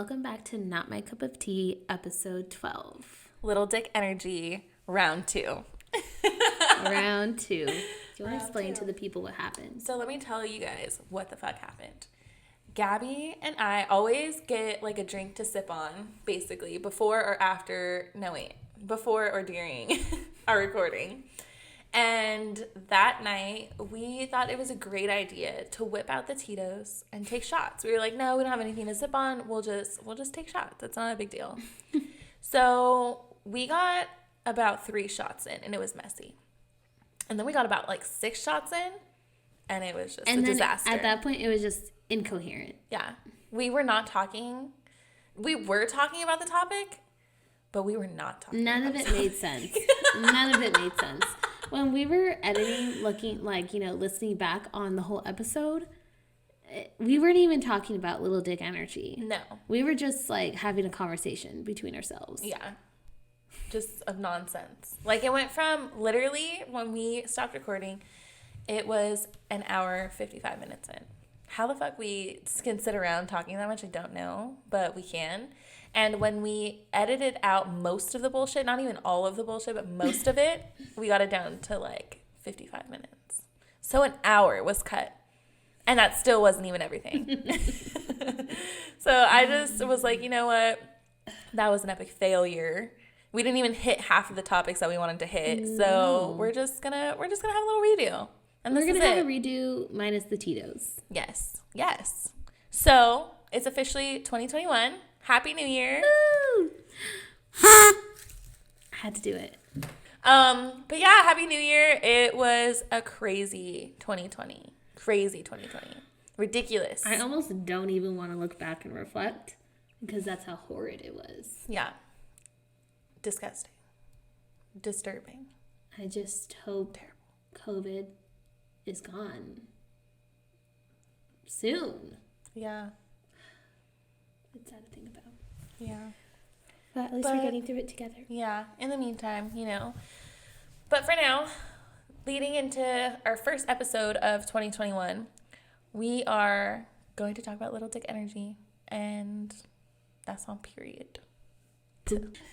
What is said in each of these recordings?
welcome back to Not My Cup of Tea, episode 12. Little Dick Energy, round 2. Round 2. Do you want to explain to the people what happened? So let me tell you guys what the fuck happened. Gabby and I always get like a drink to sip on, basically, before or during our recording. And that night, we thought it was a great idea to whip out the Tito's and take shots. We were like, no, we don't have anything to sip on. We'll just take shots. It's not a big deal. So we got about 3 shots in, and it was messy. And then we got about like 6 shots in, and it was just a disaster. At that point, it was just incoherent. Yeah. We were not talking. We were talking about the topic, but we were not talking None of it made sense. None of it made sense. When we were editing, listening back on the whole episode, we weren't even talking about Little Dick Energy. No. We were just like having a conversation between ourselves. Yeah. Just of nonsense. Like it went from literally when we stopped recording, it was an hour, 55 minutes in. How the fuck we can sit around talking that much, I don't know, but we can. And when we edited out most of the bullshit, not even all of the bullshit, but most of it, we got it down to like 55 minutes. So an hour was cut. And that still wasn't even everything. So I just was like, you know what? That was an epic failure. We didn't even hit half of the topics that we wanted to hit. So we're just gonna have a little redo. And we're gonna have a redo minus the Tito's. Yes. So it's officially 2021. Happy New Year. Woo! I had to do it. But yeah, Happy New Year. It was a crazy 2020. Ridiculous. I almost don't even want to look back and reflect because that's how horrid it was. Yeah. Disgusting. Disturbing. I just hope COVID is gone soon. Yeah. It's sad to think about. Yeah. But at least we're getting through it together. Yeah. In the meantime, But for now, leading into our first episode of 2021, we are going to talk about Little Dick Energy. And that's on period.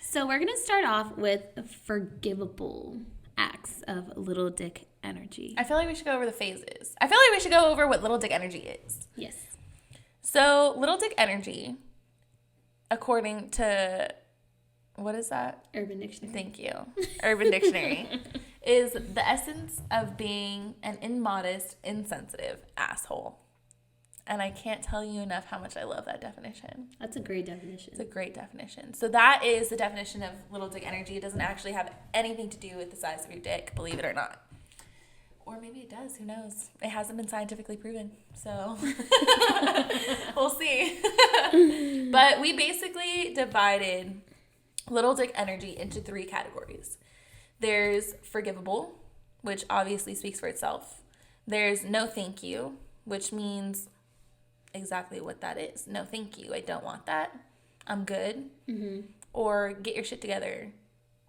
So we're going to start off with forgivable acts of Little Dick Energy. I feel like we should go over the phases. I feel like we should go over what Little Dick Energy is. Yes. So Little Dick Energy, according to, what is that? Urban Dictionary. Thank you. Urban Dictionary is the essence of being an immodest, insensitive asshole. And I can't tell you enough how much I love that definition. That's a great definition. It's a great definition. So that is the definition of Little Dick Energy. It doesn't actually have anything to do with the size of your dick, believe it or not. Or maybe it does. Who knows? It hasn't been scientifically proven. So we'll see. But we basically divided Little Dick Energy into 3 categories. There's forgivable, which obviously speaks for itself. There's no thank you, which means exactly what that is. No thank you. I don't want that. I'm good. Mm-hmm. Or get your shit together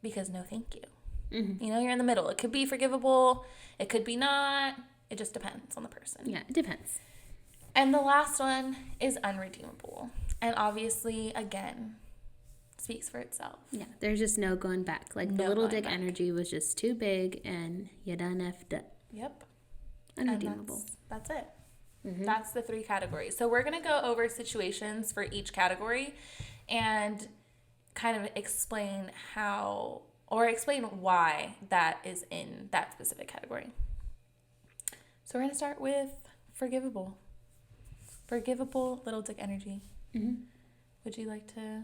because no thank you. Mm-hmm. You're in the middle. It could be forgivable. It could be not. It just depends on the person. Yeah, it depends. And the last one is unredeemable. And obviously, again, speaks for itself. Yeah, there's just no going back. Like, the Little Dick Energy was just too big and you done effed up. Yep. Unredeemable. And that's it. Mm-hmm. That's the 3 categories. So we're going to go over situations for each category and kind of explain why that is in that specific category. So we're going to start with forgivable. Forgivable Little Dick Energy. Mm-hmm. Would you like to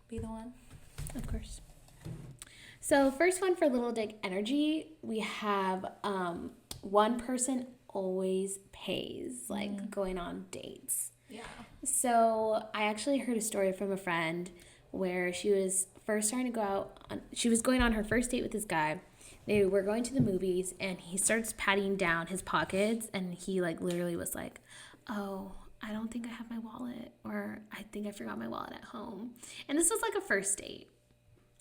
be the one? Of course. So first one for Little Dick Energy, we have one person always pays, like going on dates. Yeah. So I actually heard a story from a friend where she was first trying to go out. She was going on her first date with this guy. They were going to the movies, and he starts patting down his pockets, and he literally was like, "Oh, I don't think I have my wallet," or "I think I forgot my wallet at home." And this was like a first date.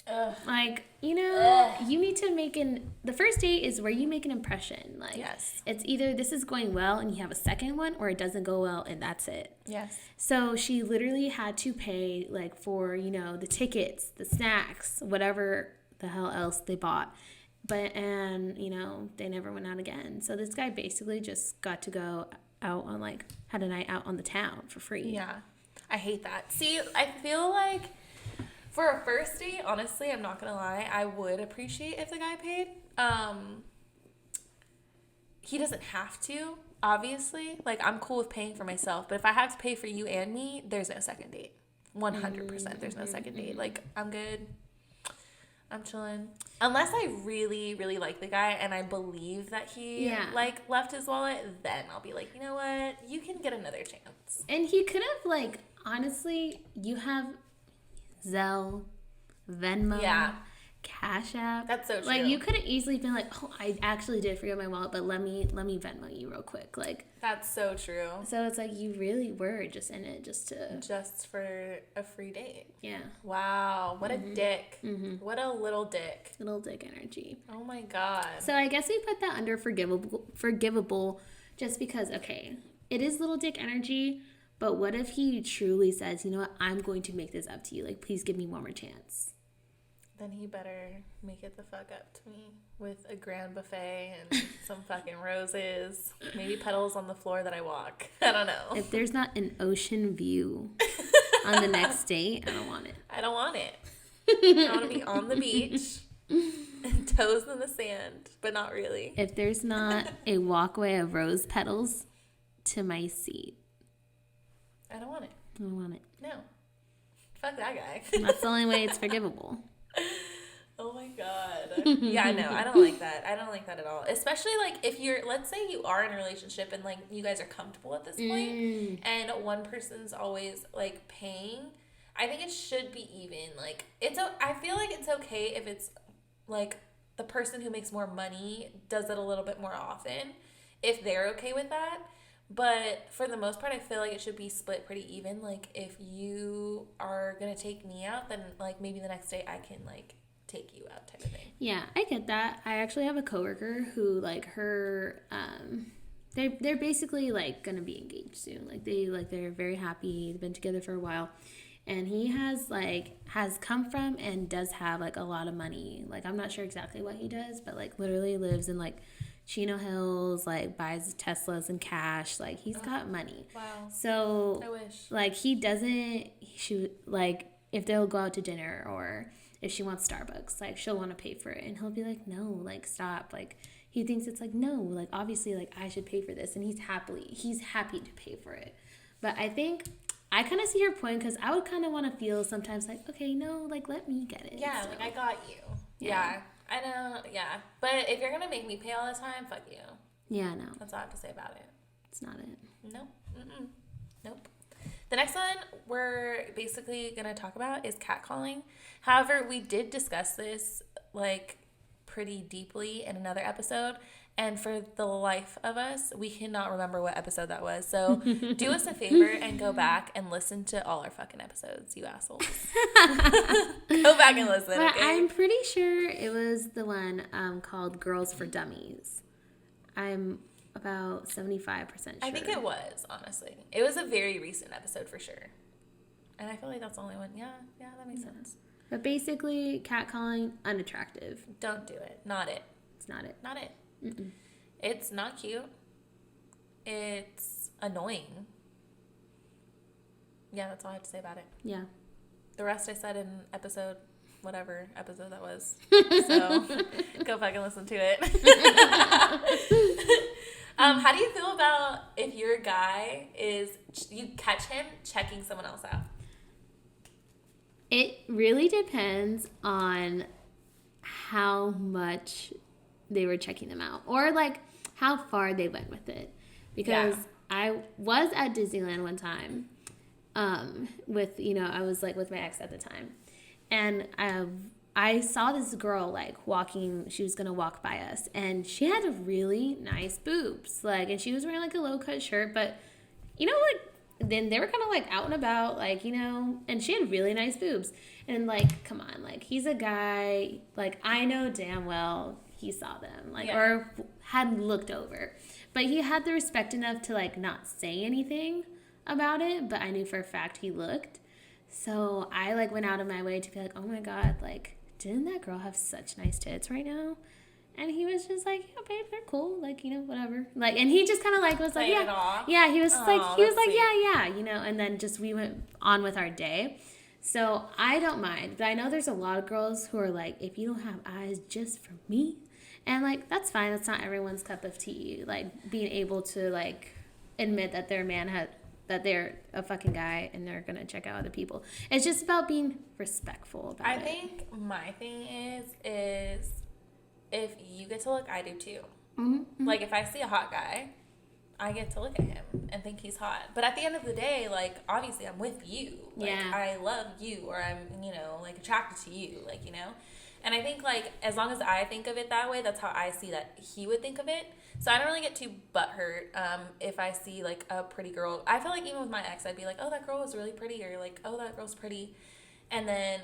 Ugh. Like, you need to the first date is where you make an impression. Like, yes. It's either this is going well and you have a second one, or it doesn't go well and that's it. Yes. So she literally had to pay, like, for, the tickets, the snacks, whatever the hell else they bought. And they never went out again. So this guy basically just got to go out on, like, had a night out on the town for free. Yeah. I hate that. See, I feel like for a first date, honestly, I'm not going to lie, I would appreciate if the guy paid. He doesn't have to, obviously. Like, I'm cool with paying for myself. But if I have to pay for you and me, there's no second date. 100% there's no second date. Like, I'm good. I'm chilling. Unless I really, really like the guy and I believe that he, left his wallet, then I'll be like, you know what? You can get another chance. And he could have, like, honestly, you have Zelle, Venmo, Cash App. That's so true. Like, you could have easily been like, oh, I actually did forget my wallet, but let me Venmo you real quick. Like, that's so true. So it's like you really were just in it just for a free date. Yeah. Wow. What a dick. Mm-hmm. What a little dick. Little dick energy. Oh my God. So I guess we put that under forgivable just because, okay, it is little dick energy, but what if he truly says, you know what, I'm going to make this up to you. Like, please give me one more chance. Then he better make it the fuck up to me with a grand buffet and some fucking roses. Maybe petals on the floor that I walk. I don't know. If there's not an ocean view on the next date, I don't want it. I don't want it. I want to be on the beach and toes in the sand, but not really. If there's not a walkway of rose petals to my seat, I don't want it. I don't want it. No. Fuck that guy. That's the only way it's forgivable. Oh my God. Yeah, no, I don't like that. I don't like that at all. Especially, like, if let's say you are in a relationship and, like, you guys are comfortable at this point and one person's always, like, paying. I think it should be even. Like, I feel like it's okay if it's, like, the person who makes more money does it a little bit more often, if they're okay with that. But for the most part, I feel like it should be split pretty even. Like, if you are going to take me out, then, like, maybe the next day I can, like, take you out type of thing. Yeah, I get that. I actually have a coworker who, like, her, they're basically, like, going to be engaged soon. They're very happy. They've been together for a while. And he has come from and does have, like, a lot of money. Like, I'm not sure exactly what he does, but, like, literally lives in, like, Chino Hills, like, buys Teslas in cash. Like, he's got money. Wow. So, I wish. Like, if they'll go out to dinner or if she wants Starbucks, like, she'll want to pay for it. And he'll be like, no, like, stop. Like, he thinks it's like, no, like, obviously, like, I should pay for this. And he's happy to pay for it. But I think I kind of see your point because I would kind of want to feel sometimes like, okay, no, like, let me get it. Yeah, so. like, I got you. Yeah. I know, yeah. But if you're going to make me pay all the time, fuck you. Yeah, no. That's all I have to say about it. It's not it. Nope. Mm-mm. Nope. The next one we're basically going to talk about is catcalling. However, we did discuss this, like, pretty deeply in another episode. And for the life of us, we cannot remember what episode that was. So do us a favor and go back and listen to all our fucking episodes, you assholes. Go back and listen, but okay? I'm pretty sure it was the one called Girls for Dummies. I'm about 75% sure. I think it was, honestly. It was a very recent episode for sure. And I feel like that's the only one. Yeah, that makes sense. But basically, catcalling, unattractive. Don't do it. Not it. It's not it. Not it. Mm-mm. It's not cute. It's annoying. Yeah, that's all I have to say about it. Yeah. The rest I said in whatever episode that was. So go back and listen to it. How do you feel about if your guy you catch him checking someone else out? It really depends on how much they were checking them out or like how far they went with it. Because I was at Disneyland one time with, I was like with my ex at the time. And I saw this girl like walking, she was going to walk by us and she had really nice boobs. Like, and she was wearing like a low cut shirt, but you know what? then they were kind of like out and about, like, you know, and she had really nice boobs. And like, come on, like, he's a guy, like, I know damn well he saw them, like, or had looked over. But he had the respect enough to like not say anything about it, but I knew for a fact he looked. So I like went out of my way to be like, oh my God, like, didn't that girl have such nice tits right now? And he was just like, yeah, babe, they're cool. Like, you know, whatever. Like, and he just kind of like was like, yeah, he was like, yeah, you know, and then just we went on with our day. So I don't mind, but I know there's a lot of girls who are like, if you don't have eyes just for me, and like, that's fine. That's not everyone's cup of tea. Like, being able to like admit that their man had, that they're a fucking guy and they're gonna check out other people. It's just about being respectful about it. I think my thing is if you get to look, I do too. Mm-hmm. Like, if I see a hot guy, I get to look at him and think he's hot. But at the end of the day, like, obviously I'm with you. Like, I love you, or I'm, you know, like, attracted to you, like, you know? And I think, like, as long as I think of it that way, that's how I see that he would think of it. So I don't really get too butthurt if I see, like, a pretty girl. I feel like even with my ex, I'd be like, oh, that girl was really pretty, or, like, oh, that girl's pretty. And then,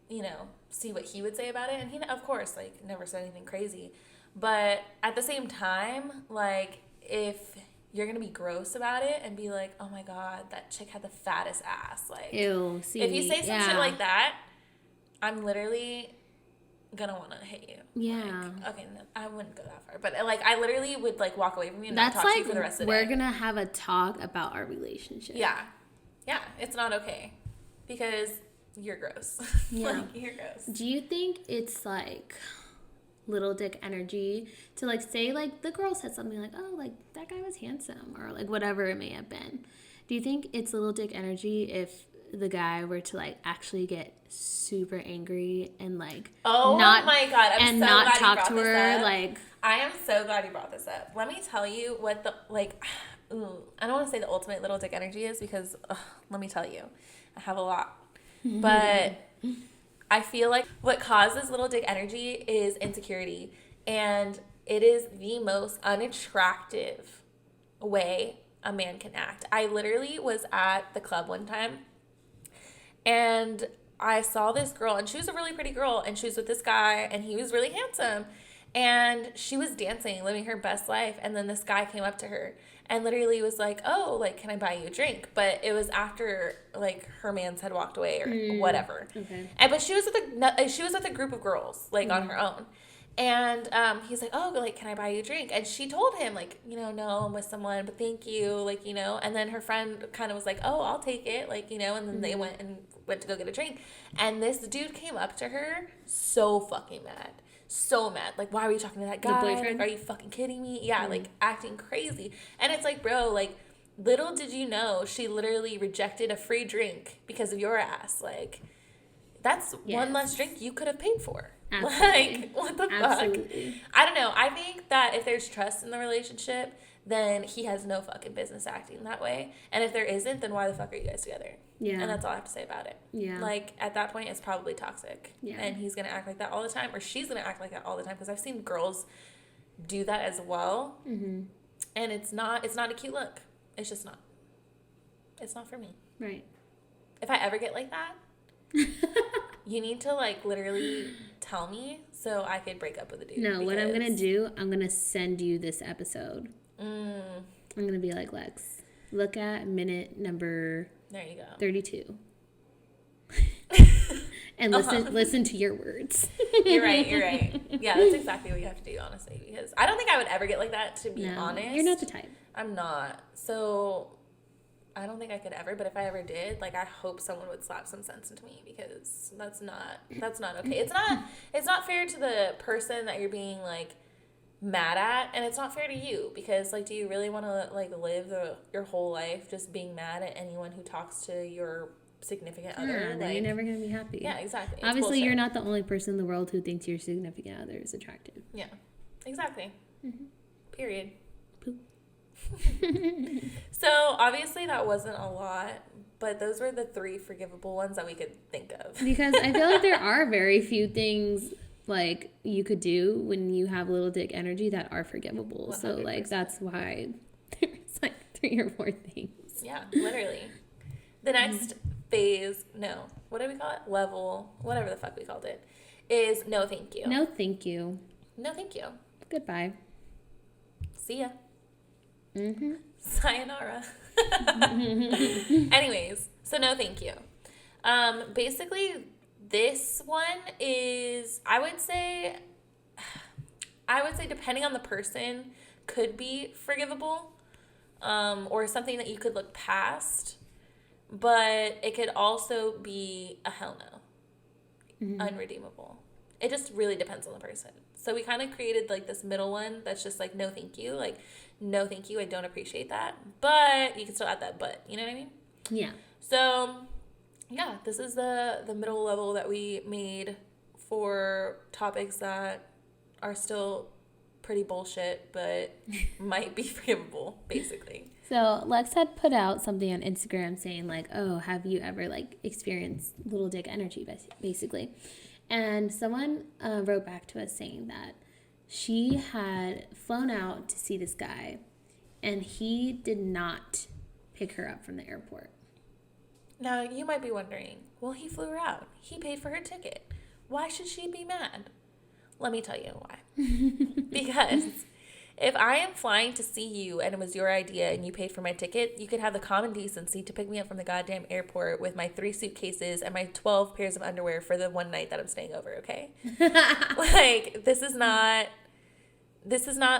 you know, see what he would say about it. And he, of course, like, never said anything crazy. But at the same time, like, if you're going to be gross about it and be like, oh, my God, that chick had the fattest ass. Like, ew, see, if you say some shit like that, I'm literally gonna want to hit you. Yeah. Like, okay, no, I wouldn't go that far. But, like, I literally would, like, walk away from you and that's not talk like, to you for the rest of the day. We're day. gonna have a talk about our relationship. Yeah. Yeah, it's not okay. Because you're gross. Yeah. Like, you're gross. Do you think it's, like, little dick energy to, like, say, like, the girl said something like, oh, like, that guy was handsome, or, like, whatever it may have been. Do you think it's little dick energy if the guy were to like actually get super angry and like not, my God, I'm so not glad talk you to brought her? this up. Like, I am so glad you brought this up. Let me tell you what the like. I don't want to say the ultimate little dick energy is because let me tell you, I have a lot, but I feel like what causes little dick energy is insecurity, and it is the most unattractive way a man can act. I literally was at the club one time. And I saw this girl, and she was a really pretty girl, and she was with this guy, and he was really handsome. And she was dancing, living her best life. And then this guy came up to her and literally was like, oh, like, can I buy you a drink? But it was after, like, her mans had walked away or whatever. Okay. But she was with a group of girls, like, on her own. And he's like, oh, like, can I buy you a drink? And she told him, like, you know, no, I'm with someone, but thank you, like, you know. And then her friend kind of was like, oh, I'll take it, like, you know. And then they went to go get a drink. And this dude came up to her so fucking mad. So mad. Like, why are you talking to that guy? The boyfriend? Like, are you fucking kidding me? Yeah, like, acting crazy. And it's like, bro, like, little did you know she literally rejected a free drink because of your ass. Like, that's one less drink you could have paid for. Absolutely. Like, what the Absolutely. fuck? I don't know. I think that if there's trust in the relationship, then he has no fucking business acting that way. And if there isn't, then why the fuck are you guys together? Yeah. And that's all I have to say about it. Yeah. Like, at that point, it's probably toxic. Yeah. And he's going to act like that all the time, or she's going to act like that all the time, because I've seen girls do that as well. Mm-hmm. And it's not a cute look. It's just not. It's not for me. Right. If I ever get like that, you need to, like, literally tell me so I could break up with a dude. No, what I'm going to do, I'm going to send you this episode. I'm going to be like, Lex, look at minute number there you go. 32. And listen to your words. You're right. Yeah, that's exactly what you have to do, honestly, because I don't think I would ever get like that, to be honest. You're not the type. I'm not. So I don't think I could ever, but if I ever did, like, I hope someone would slap some sense into me, because that's not okay. It's not fair to the person that you're being, like, mad at, and it's not fair to you, because, like, do you really want to, like, live your whole life just being mad at anyone who talks to your significant other? Then you're never going to be happy. Yeah, exactly. Obviously, you're not the only person in the world who thinks your significant other is attractive. Yeah, exactly. Mm-hmm. Period. Poop. So, obviously, that wasn't a lot, but those were the 3 forgivable ones that we could think of. Because I feel like there are very few things, like, you could do when you have little dick energy that are forgivable. 100%. So, like, that's why there's, like, 3 or 4 things. Yeah, literally. The next phase, no, what do we call it? Level, whatever the fuck we called it, is no thank you. No, thank you. No thank you. Goodbye. See ya. Mm-hmm. Sayonara. Anyways, so no thank you. Basically, this one is, I would say depending on the person, could be forgivable, or something that you could look past, but it could also be a hell no, unredeemable. It just really depends on the person. So we kind of created like this middle one that's just like no thank you, like no thank you, I don't appreciate that, but you can still add that but, you know what I mean? Yeah. So yeah, this is the middle level that we made for topics that are still pretty bullshit, but might be forgivable, basically. So Lex had put out something on Instagram saying like, oh, have you ever like experienced little dick energy, basically? And someone wrote back to us saying that she had flown out to see this guy and he did not pick her up from the airport. Now, you might be wondering, well, he flew her out. He paid for her ticket. Why should she be mad? Let me tell you why. Because if I am flying to see you and it was your idea and you paid for my ticket, you could have the common decency to pick me up from the goddamn airport with my 3 suitcases and my 12 pairs of underwear for the one night that I'm staying over, okay? Like, this is not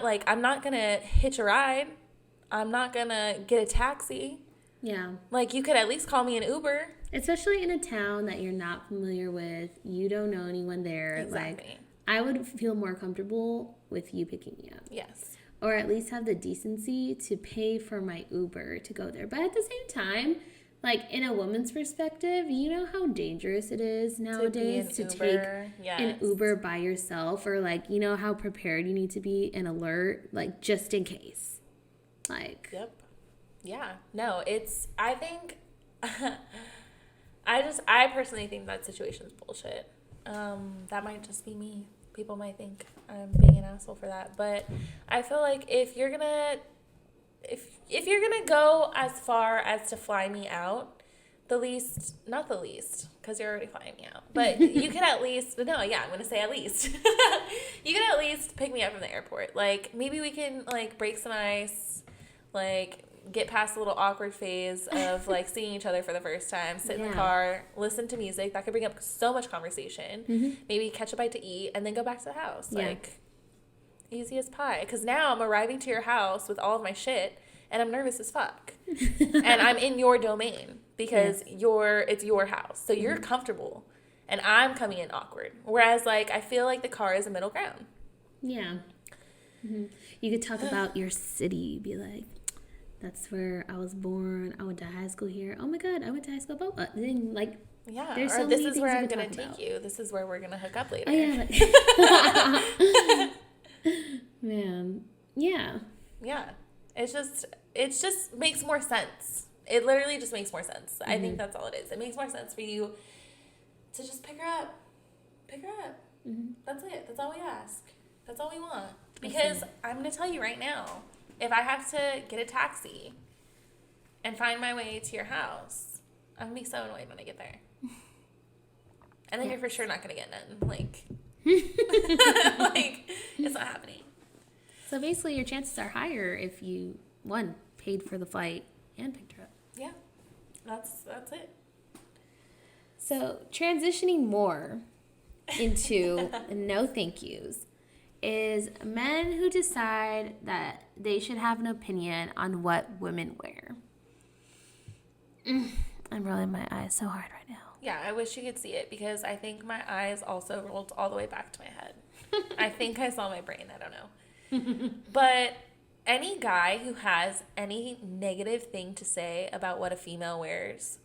like, I'm not going to hitch a ride. I'm not going to get a taxi. Yeah. Like, you could at least call me an Uber. Especially in a town that you're not familiar with. You don't know anyone there. Exactly. Like, I would feel more comfortable with you picking me up. Yes. Or at least have the decency to pay for my Uber to go there. But at the same time, like, in a woman's perspective, you know how dangerous it is nowadays to take an Uber by yourself, or like, you know how prepared you need to be and alert, like, just in case. Like, yep. Yeah. No, I think I personally think that situation's bullshit. That might just be me. People might think I'm being an asshole for that, but I feel like if you're gonna go as far as to fly me out, not the least, because you're already flying me out, but you could at least, I'm gonna say at least, you could at least pick me up from the airport. Like, maybe we can like break some ice, like get past the little awkward phase of like seeing each other for the first time, sit in the car, listen to music. That could bring up so much conversation. Maybe catch a bite to eat and then go back to the house. Like, easy as pie. Because now I'm arriving to your house with all of my shit and I'm nervous as fuck. And I'm in your domain because it's your house. So you're comfortable and I'm coming in awkward. Whereas like I feel like the car is a middle ground. Yeah. You could talk about your city, be like, that's where I was born. I went to high school here. Oh my God, I went to high school. But then, like, there's so this is where I'm gonna take you. This is where we're gonna hook up later. Oh yeah. Man, yeah. Yeah, it just makes more sense. It literally just makes more sense. I think that's all it is. It makes more sense for you to just pick her up. That's it. That's all we ask. That's all we want. Because I'm gonna tell you right now, if I have to get a taxi and find my way to your house, I'm going to be so annoyed when I get there. And then you're for sure not going to get none. Like, like, it's not happening. So basically your chances are higher if you, one, paid for the flight and picked her up. Yeah, that's it. So transitioning more into no thank yous is men who decide that they should have an opinion on what women wear. I'm rolling my eyes so hard right now. Yeah, I wish you could see it because I think my eyes also rolled all the way back to my head. I think I saw my brain. I don't know. But any guy who has any negative thing to say about what a female wears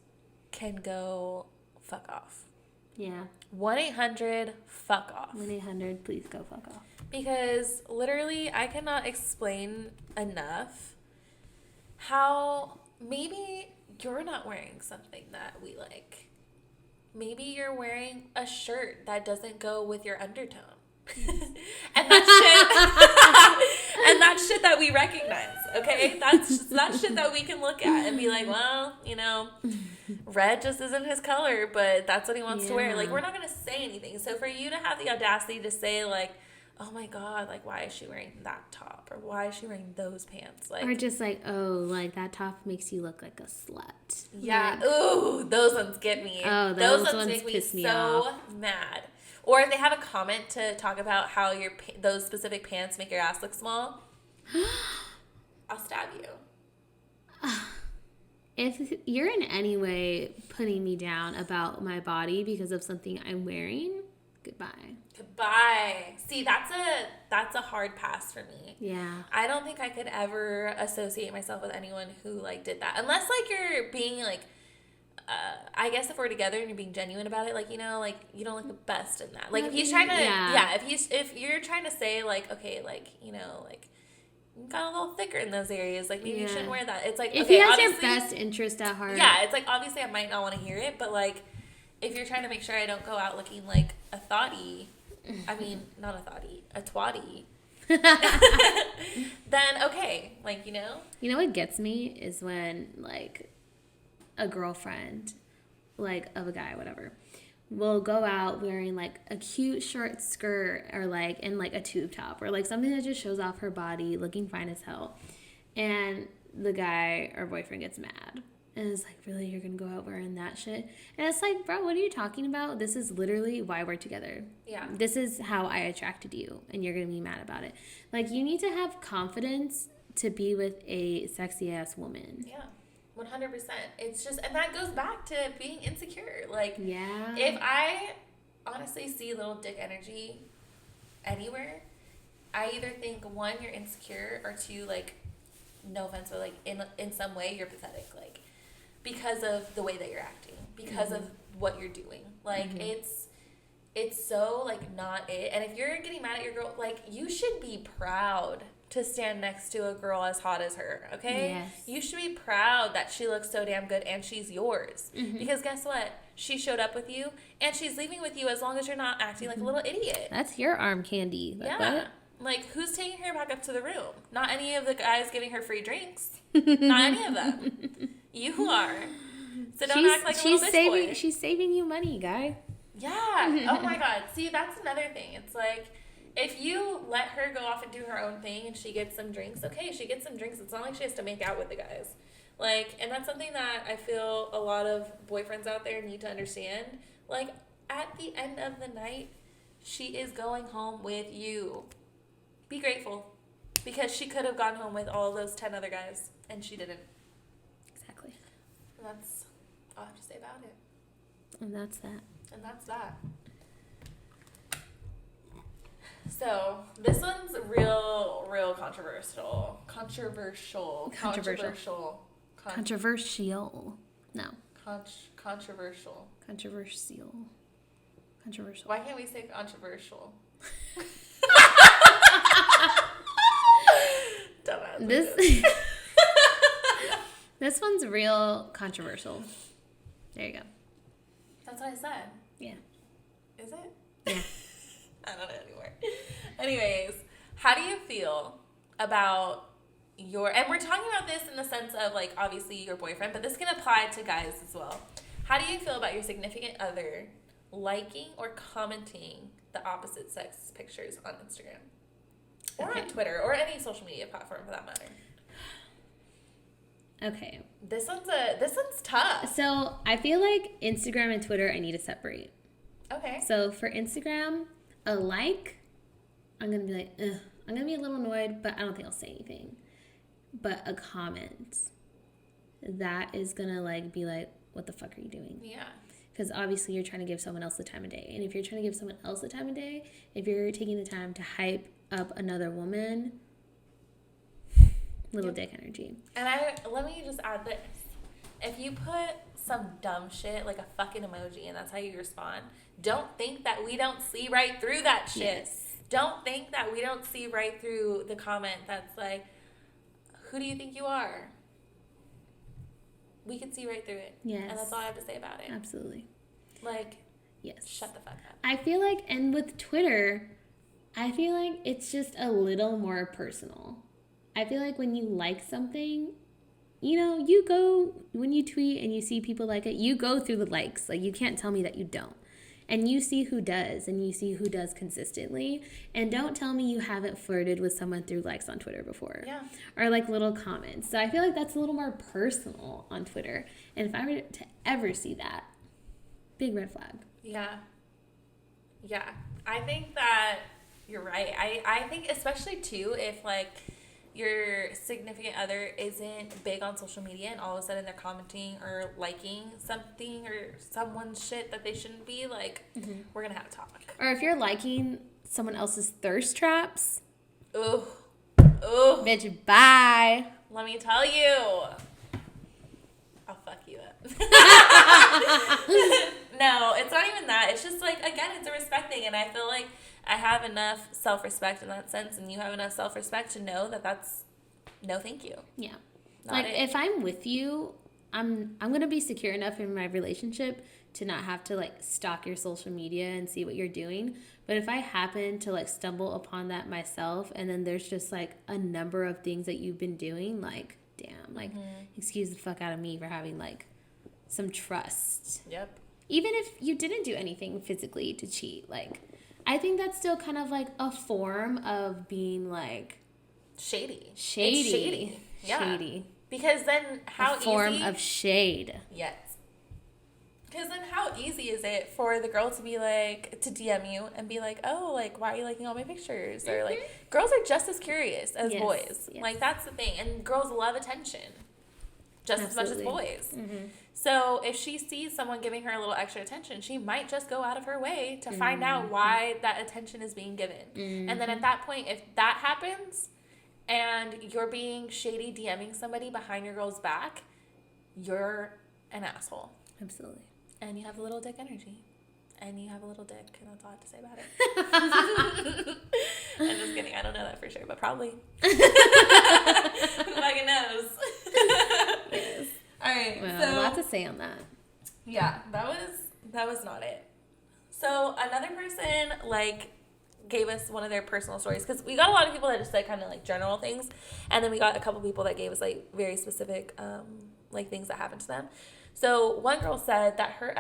can go fuck off. Yeah. 1-800-FUCK-OFF. 1-800, please go fuck off. Because literally, I cannot explain enough how maybe you're not wearing something that we like. Maybe you're wearing a shirt that doesn't go with your undertone. And that And that's shit that we recognize, okay? That's shit that we can look at and be like, well, you know, red just isn't his color, but that's what he wants to wear. Like, we're not going to say anything. So for you to have the audacity to say, like, oh my God, like, why is she wearing that top? Or why is she wearing those pants? Like, or just like, oh, like, that top makes you look like a slut. yeah. Like, ooh, those ones get me. Oh, those ones make me so mad. Or if they have a comment to talk about how those specific pants make your ass look small, I'll stab you. If you're in any way putting me down about my body because of something I'm wearing, goodbye. Goodbye. See, that's a hard pass for me. Yeah. I don't think I could ever associate myself with anyone who, like, did that. Unless, like, you're being, like, I guess if we're together and you're being genuine about it, like, you know, like, you don't look the best in that. Like, if he's trying to, if you're trying to say, like, okay, like, you know, like, you got a little thicker in those areas, like, maybe you shouldn't wear that. It's like, if okay, he has your best interest at heart. Yeah, it's like, obviously I might not want to hear it, but, like, if you're trying to make sure I don't go out looking like a thotty, I mean, not a thotty, a twatty, then okay, like, you know? You know what gets me is when, like, a girlfriend, like, of a guy, whatever, will go out wearing, like, a cute short skirt or, like, in, like, a tube top or, like, something that just shows off her body looking fine as hell. And the guy or boyfriend gets mad. And it's like, really, you're going to go out wearing that shit? And it's like, bro, what are you talking about? This is literally why we're together. Yeah. This is how I attracted you, and you're going to be mad about it. Like, you need to have confidence to be with a sexy-ass woman. Yeah, 100%. It's just, and that goes back to being insecure. Like, yeah. If I honestly see little dick energy anywhere, I either think, one, you're insecure, or two, like, no offense, but, like, in some way, you're pathetic. Like, because of the way that you're acting, because of what you're doing. Like, it's so, like, not it. And if you're getting mad at your girl, like, you should be proud to stand next to a girl as hot as her, okay? Yes. You should be proud that she looks so damn good and she's yours. Because guess what? She showed up with you, and she's leaving with you as long as you're not acting like a little idiot. That's your arm candy. Like, yeah. what? Like, who's taking her back up to the room? Not any of the guys giving her free drinks. Not any of them. You are. So don't act like a little bitch boy. She's saving you money, guy. Yeah. Oh my God. See, that's another thing. It's like, if you let her go off and do her own thing and she gets some drinks, okay, she gets some drinks. It's not like she has to make out with the guys. Like, and that's something that I feel a lot of boyfriends out there need to understand. Like, at the end of the night, she is going home with you. Be grateful. Because she could have gone home with all those 10 other guys, and she didn't. Exactly. And that's all I have to say about it. And that's that. And that's that. So, this one's real controversial. Controversial. No. Controversial. Controversial. Why can't we say controversial? Dumbass. This one's real controversial. There you go. That's what I said. Yeah. Is it? Yeah. I don't know anymore. Anyways, how do you feel about and we're talking about this in the sense of, like, obviously your boyfriend, but this can apply to guys as well. How do you feel about your significant other liking or commenting the opposite sex pictures on Instagram? Or on Twitter, or any social media platform for that matter? Okay. This one's tough. So I feel like Instagram and Twitter I need to separate. Okay. So for Instagram, a like, I'm going to be like, ugh. I'm going to be a little annoyed, but I don't think I'll say anything. But a comment, that is going to, like, be like, what the fuck are you doing? Yeah. Because obviously you're trying to give someone else the time of day. And if you're trying to give someone else the time of day, if you're taking the time to hype up another woman, little dick energy. And let me just add this. If you put some dumb shit, like a fucking emoji, and that's how you respond, don't think that we don't see right through that shit. Yes. Don't think that we don't see right through the comment that's like, who do you think you are? We can see right through it. Yes. And that's all I have to say about it. Absolutely. Like, yes. Shut the fuck up. I feel like, and with Twitter, I feel like it's just a little more personal. I feel like when you like something, you go, when you tweet and you see people like it, you go through the likes. Like, you can't tell me that you don't. And you see who does, and you see who does consistently. And don't tell me you haven't flirted with someone through likes on Twitter before. Yeah. Or like little comments. So I feel like that's a little more personal on Twitter. And if I were to ever see that, big red flag. Yeah. Yeah. I think that you're right. I think especially too if like your significant other isn't big on social media and all of a sudden they're commenting or liking something or someone's shit that they shouldn't be, like, we're gonna have a talk. Or if you're liking someone else's thirst traps. Ooh. Bitch, bye. Let me tell you. I'll fuck you up. No, it's not even that. It's just like, again, it's a respect thing. And I feel like I have enough self-respect in that sense, and you have enough self-respect to know that that's no thank you. Yeah. Not like, it. if I'm with you, I'm going to be secure enough in my relationship to not have to, like, stalk your social media and see what you're doing. But if I happen to, like, stumble upon that myself, and then there's just, like, a number of things that you've been doing, like, damn, like, excuse the fuck out of me for having, like, some trust. Yep. Even if you didn't do anything physically to cheat, like, I think that's still kind of like a form of being like Shady. It's shady. shady. Yeah. Shady. Because then how a form easy... of shade. Yes. Because then how easy is it for the girl to be like, to DM you and be like, oh, like, why are you liking all my pictures? Or like, girls are just as curious as boys. Yes. Like, that's the thing. And girls love attention just Absolutely. as much as boys. Mm-hmm. So if she sees someone giving her a little extra attention, she might just go out of her way to find out why that attention is being given. And then at that point, if that happens and you're being shady DMing somebody behind your girl's back, you're an asshole. Absolutely. And you have a little dick energy. And you have a little dick, and that's all I have to say about it. I'm just kidding. I don't know that for sure, but probably. Who fucking knows? Yes. All right. Well, so, a lot to say on that. yeah, that was not it. So another person like gave us one of their personal stories, because we got a lot of people that just like kind of like general things, and then we got a couple people that gave us like very specific like things that happened to them. So one girl said that her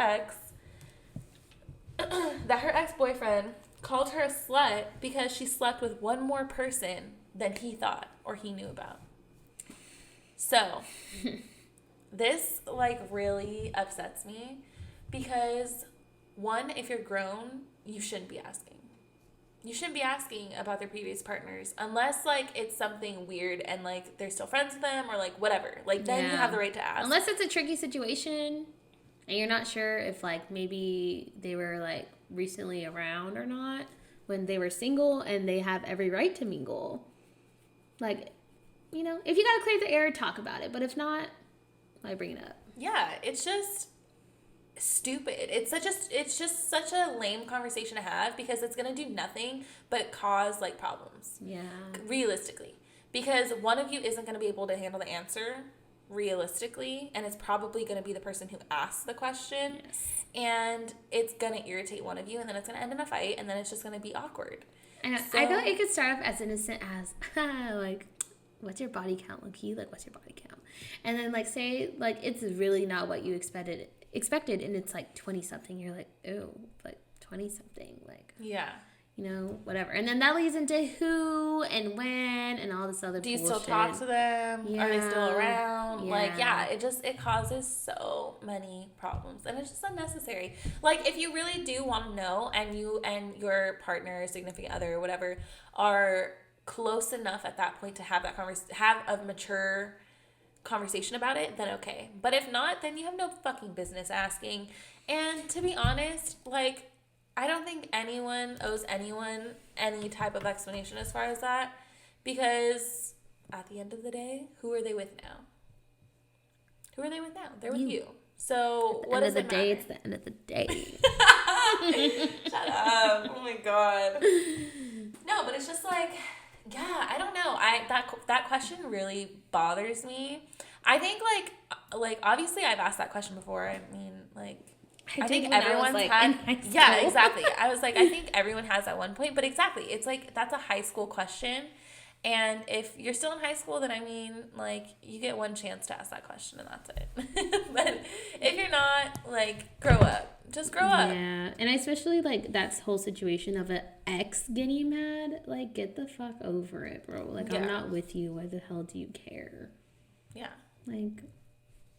ex-boyfriend called her a slut because she slept with one more person than he thought or he knew about. So this like really upsets me, because one, if you're grown, you shouldn't be asking. You shouldn't be asking about their previous partners unless like it's something weird and like they're still friends with them or like whatever. Like then you have the right to ask. Unless it's a tricky situation and you're not sure if like maybe they were like recently around or not when they were single, and they have every right to mingle. Like, if you gotta clear the air, talk about it. But if not, why bring it up? Yeah, it's just stupid. It's just such a lame conversation to have, because it's gonna do nothing but cause like problems. Yeah. Realistically, because one of you isn't gonna be able to handle the answer realistically, and it's probably gonna be the person who asks the question. Yes. And it's gonna irritate one of you, and then it's gonna end in a fight, and then it's just gonna be awkward. And So, I feel like it could start off as innocent as like, what's your body count, Loki? Like, what's your body count? And then like say like it's really not what you expected, and it's like 20 something. You're like, oh, like 20 something, like yeah. Whatever. And then that leads into who and when and all this other Do you bullshit. still talk to them? Yeah. Are they still around? Yeah. Like, yeah, it causes so many problems, and it's just unnecessary. Like, if you really do want to know, and you and your partner, significant other, or whatever, are close enough at that point to have that have a mature conversation about it, then okay. But if not, then you have no fucking business asking. And to be honest, like, I don't think anyone owes anyone any type of explanation as far as that, because at the end of the day, who are they with now? Who are they with now? They're with you. So what does it matter? It's the end of the day. Shut up. Oh my god. No, but it's just like, yeah, I don't know. That question really bothers me. I think like obviously I've asked that question before. I mean, like, I think everyone's had. Yeah, exactly. I was like, I think everyone has at one point, but exactly, it's like that's a high school question, and if you're still in high school, then I mean, like, you get one chance to ask that question, and that's it. But if you're not, like, grow up. Just grow up. Yeah, and I especially like that whole situation of an ex getting mad. Like, get the fuck over it, bro. Like, I'm not with you. Why the hell do you care? Yeah. Like,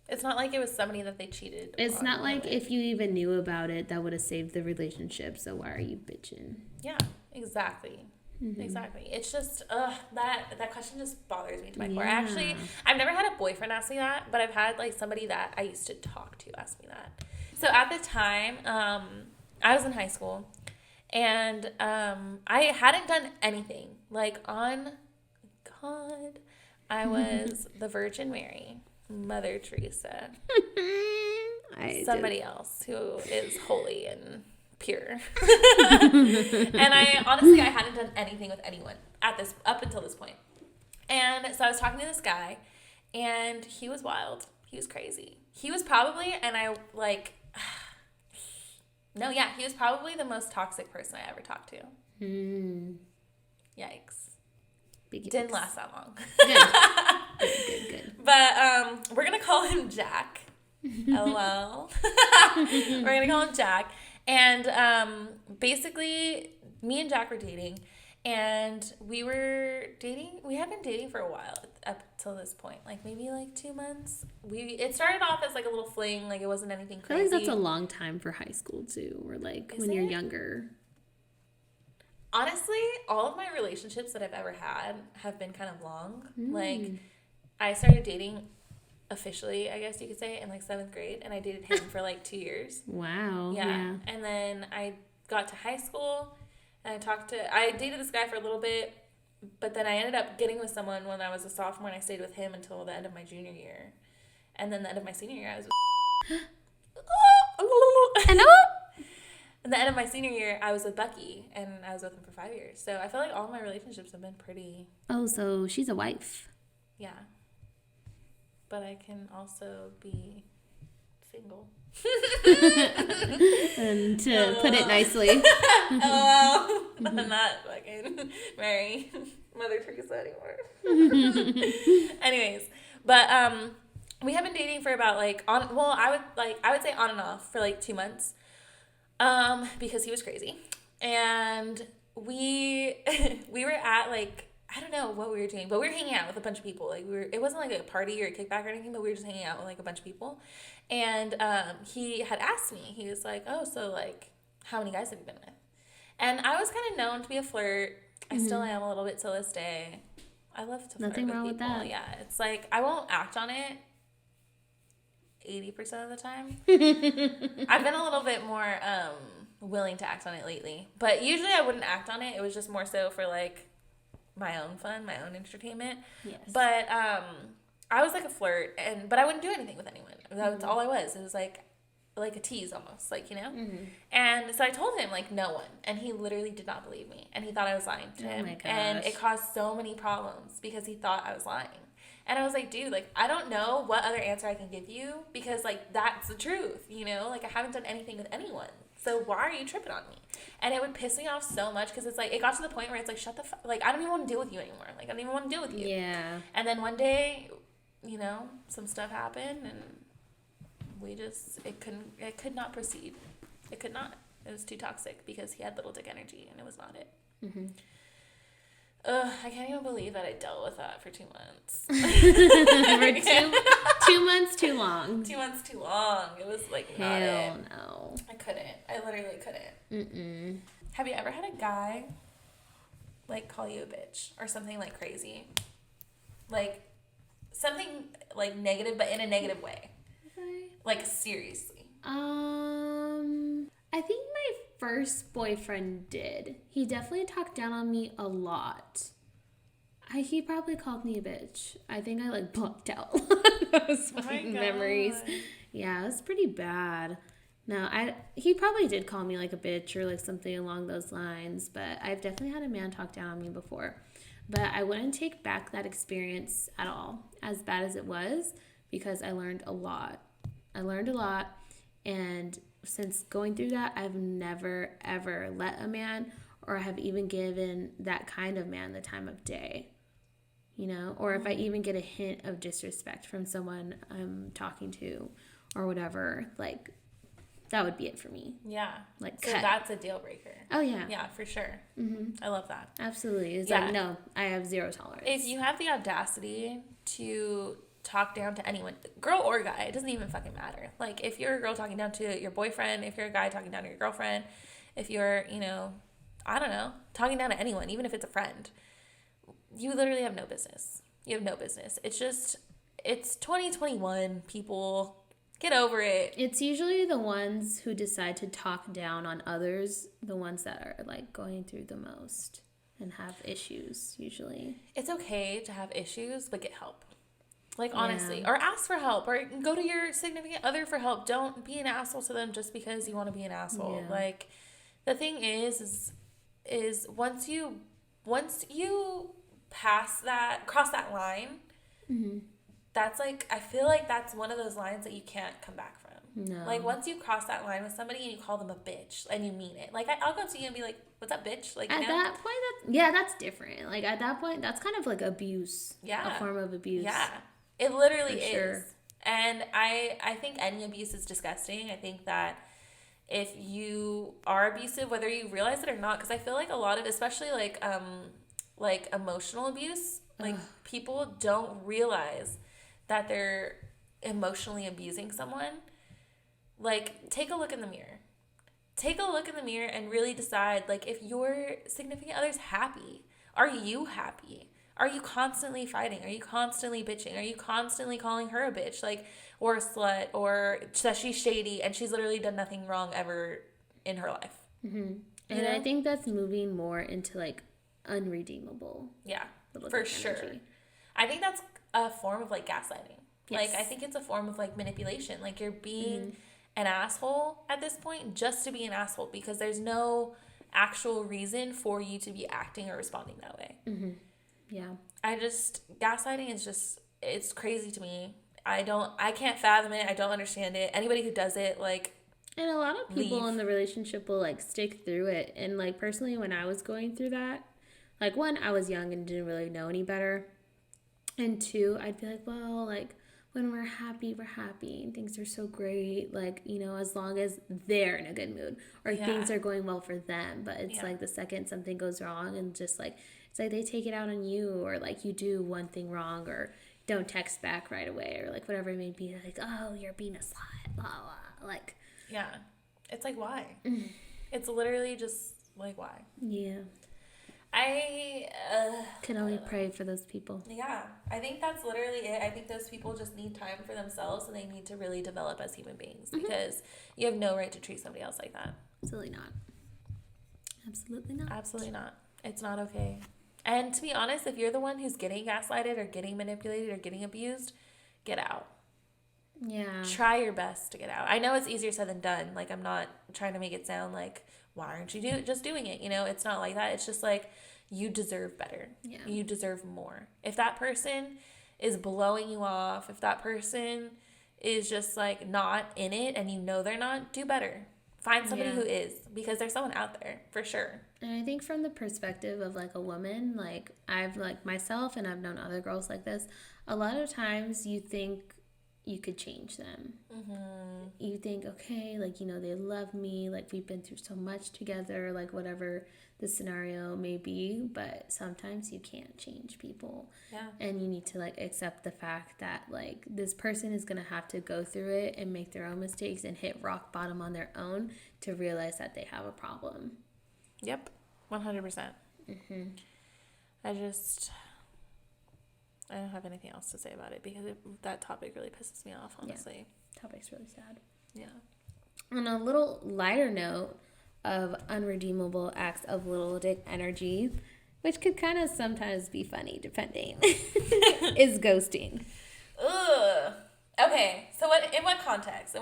it's not like it was somebody that they cheated. It's not like if you even knew about it, that would have saved the relationship. So why are you bitching? Yeah, exactly. Mm-hmm. Exactly. It's just, that question just bothers me to my core. Actually, I've never had a boyfriend ask me that, but I've had, like, somebody that I used to talk to ask me that. So at the time, I was in high school, and I hadn't done anything. Like, on God, I was the Virgin Mary, Mother Teresa, somebody else who is holy and pure. And I hadn't done anything with anyone up until this point. And so I was talking to this guy, and he was wild. He was crazy. He was probably, he was probably the most toxic person I ever talked to. Yikes. Didn't last that long. Good. But we're going to call him Jack. LOL. We're going to call him Jack. And basically, me and Jack were dating. And we were dating. We had been dating for a while up till this point. Like, maybe, 2 months. It started off as, a little fling. Like, it wasn't anything crazy. I feel like that's a long time for high school, too. Or, when you're younger. Honestly, all of my relationships that I've ever had have been kind of long. Like, I started dating officially, I guess you could say, in 7th grade, and I dated him for 2 years. Wow. Yeah. And then I got to high school, and I dated this guy for a little bit, but then I ended up getting with someone when I was a sophomore, and I stayed with him until the end of my junior year. And then the end of my senior year, I was with At the end of my senior year, I was with Bucky, and I was with him for 5 years. So I feel like all of my relationships have been pretty... Oh, so she's a wife. Yeah. But I can also be single. And to put it nicely. Oh, I'm not fucking Mary, Mother Teresa anymore. Anyways, but we have been dating for about I would say on and off for 2 months. Because he was crazy. And we were at I don't know what we were doing, but we were hanging out with a bunch of people. It wasn't a party or a kickback or anything, but we were just hanging out with a bunch of people. And he had asked me, he was like, oh, so how many guys have you been with? And I was kind of known to be a flirt. I still am a little bit till this day. I love to flirt with people. Nothing wrong with that. Yeah, it's I won't act on it 80% of the time. I've been a little bit more willing to act on it lately. But usually I wouldn't act on it. It was just more so for my own fun, my own entertainment. Yes. But I was a flirt, but I wouldn't do anything with anyone. That's all I was. It was like a tease almost, you know? And so I told him, no one. And he literally did not believe me. And he thought I was lying to him. My gosh. And it caused so many problems because he thought I was lying. And I was like, dude, I don't know what other answer I can give you because, that's the truth, you know? I haven't done anything with anyone. So why are you tripping on me? And it would piss me off so much because it's it got to the point where it's shut the fuck, I don't even want to deal with you anymore. I don't even want to deal with you. Yeah. And then one day, some stuff happened and it could not proceed. It could not. It was too toxic because he had little dick energy and it was not it. I can't even believe that I dealt with that for 2 months. For 2 months too long. 2 months too long. It was not Hell it. No. I couldn't. I literally couldn't. Have you ever had a guy call you a bitch or something crazy? Something negative, but in a negative way. Seriously. I think my first boyfriend did. He definitely talked down on me a lot. He probably called me a bitch. I think I blocked out those memories. Yeah, it was pretty bad. No, he probably did call me a bitch or something along those lines, but I've definitely had a man talk down on me before. But I wouldn't take back that experience at all, as bad as it was, because I learned a lot. And since going through that, I've never, ever let a man or have even given that kind of man the time of day, you know? Or if I even get a hint of disrespect from someone I'm talking to or whatever, like, that would be it for me. Yeah. Like, so cut. That's a deal breaker. Oh, yeah. Yeah, for sure. Mm-hmm. I love that. Absolutely. It's like, no, I have zero tolerance. If you have the audacity to talk down to anyone, girl or guy, it doesn't even fucking matter. Like, if you're a girl talking down to your boyfriend, if you're a guy talking down to your girlfriend, if you're, you know, I don't know, talking down to anyone, even if it's a friend, you literally have no business. You have no business. It's just, it's 2021, people. Get over it. It's usually the ones who decide to talk down on others, the ones that are, like, going through the most and have issues, usually. It's okay to have issues, but get help. Like, honestly. Or ask for help. Or go to your significant other for help. Don't be an asshole to them just because you want to be an asshole. Yeah. Like, the thing is once you cross that line, Mm-hmm. that's like, I feel like that's one of those lines that you can't come back from. No. Like, once you cross that line with somebody and you call them a bitch and you mean it. Like, I'll go to you and be like, what's up, bitch? Like, at that point, that's different. Like, at that point, that's kind of like abuse. Yeah. A form of abuse. Yeah. It literally For is. sure. And I think any abuse is disgusting. I think that if you are abusive, whether you realize it or not, because I feel like a lot of, especially like emotional abuse, like people don't realize that they're emotionally abusing someone. Like, take a look in the mirror. Take a look in the mirror and really decide, like, if your significant other's happy. Are you happy? Are you constantly fighting? Are you constantly bitching? Are you constantly calling her a bitch, like, or a slut, or that she's shady and she's literally done nothing wrong ever in her life? Mm-hmm. And I think that's moving more into, like, unredeemable. Yeah, for sure. I think that's a form of, like, gaslighting. Yes. Like, I think it's a form of, like, manipulation. Like, you're being an asshole at this point just to be an asshole because there's no actual reason for you to be acting or responding that way. Mm-hmm. Yeah. Gaslighting is just, it's crazy to me. I can't fathom it. I don't understand it. Anybody who does it, like, and a lot of people in the relationship will, like, stick through it. And, like, personally, when I was going through that, like, one, I was young and didn't really know any better. And two, I'd be like, well, like, when we're happy and things are so great, like, you know, as long as they're in a good mood or things are going well for them. But it's like the second something goes wrong and just, like, it's like they take it out on you, or, like, you do one thing wrong or don't text back right away, or, like, whatever it may be, like, oh, you're being a slut, blah, blah. Like, yeah. It's like, why? It's literally just, like, why? Yeah. I can only pray for those people. Yeah, I think that's literally it. I think those people just need time for themselves, and they need to really develop as human beings because you have no right to treat somebody else like that. Absolutely not. Absolutely not. Absolutely not. It's not okay. And to be honest, if you're the one who's getting gaslighted or getting manipulated or getting abused, get out. Yeah. Try your best to get out. I know it's easier said than done. Like, I'm not trying to make it sound like, why aren't you just doing it? You know, it's not like that. It's just like, you deserve better. Yeah. You deserve more. If that person is blowing you off, if that person is just, like, not in it and you know they're not, do better. Find somebody who is, because there's someone out there, for sure. And I think from the perspective of, like, a woman, like, I've, like, myself and I've known other girls like this, a lot of times you think you could change them. Mm-hmm. You think, okay, like, you know, they love me, like, we've been through so much together, like, whatever the scenario may be, but sometimes you can't change people. Yeah. And you need to, like, accept the fact that, like, this person is going to have to go through it and make their own mistakes and hit rock bottom on their own to realize that they have a problem. Yep, 100%. Mm-hmm. I don't have anything else to say about it because that topic really pisses me off, honestly. Yeah. Topic's really sad. Yeah. On a little lighter note of unredeemable acts of little dick energy, which could kind of sometimes be funny depending, is ghosting. Ugh. Okay, so in what context?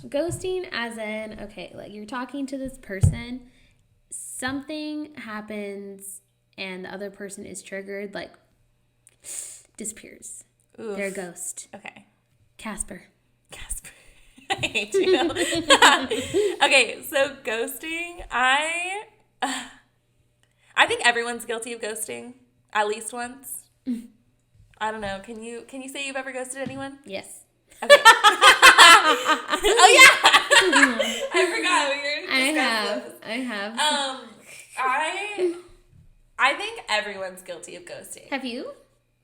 Ghosting as in, okay, like, you're talking to this person, something happens and the other person is triggered, like, disappears. Oof. They're a ghost. Okay. Casper. I hate you. Okay, so ghosting, I think everyone's guilty of ghosting at least once. I don't know. Can you say you've ever ghosted anyone? Yes. Okay. Oh yeah. I forgot we were discussing this. I have. I think everyone's guilty of ghosting. Have you?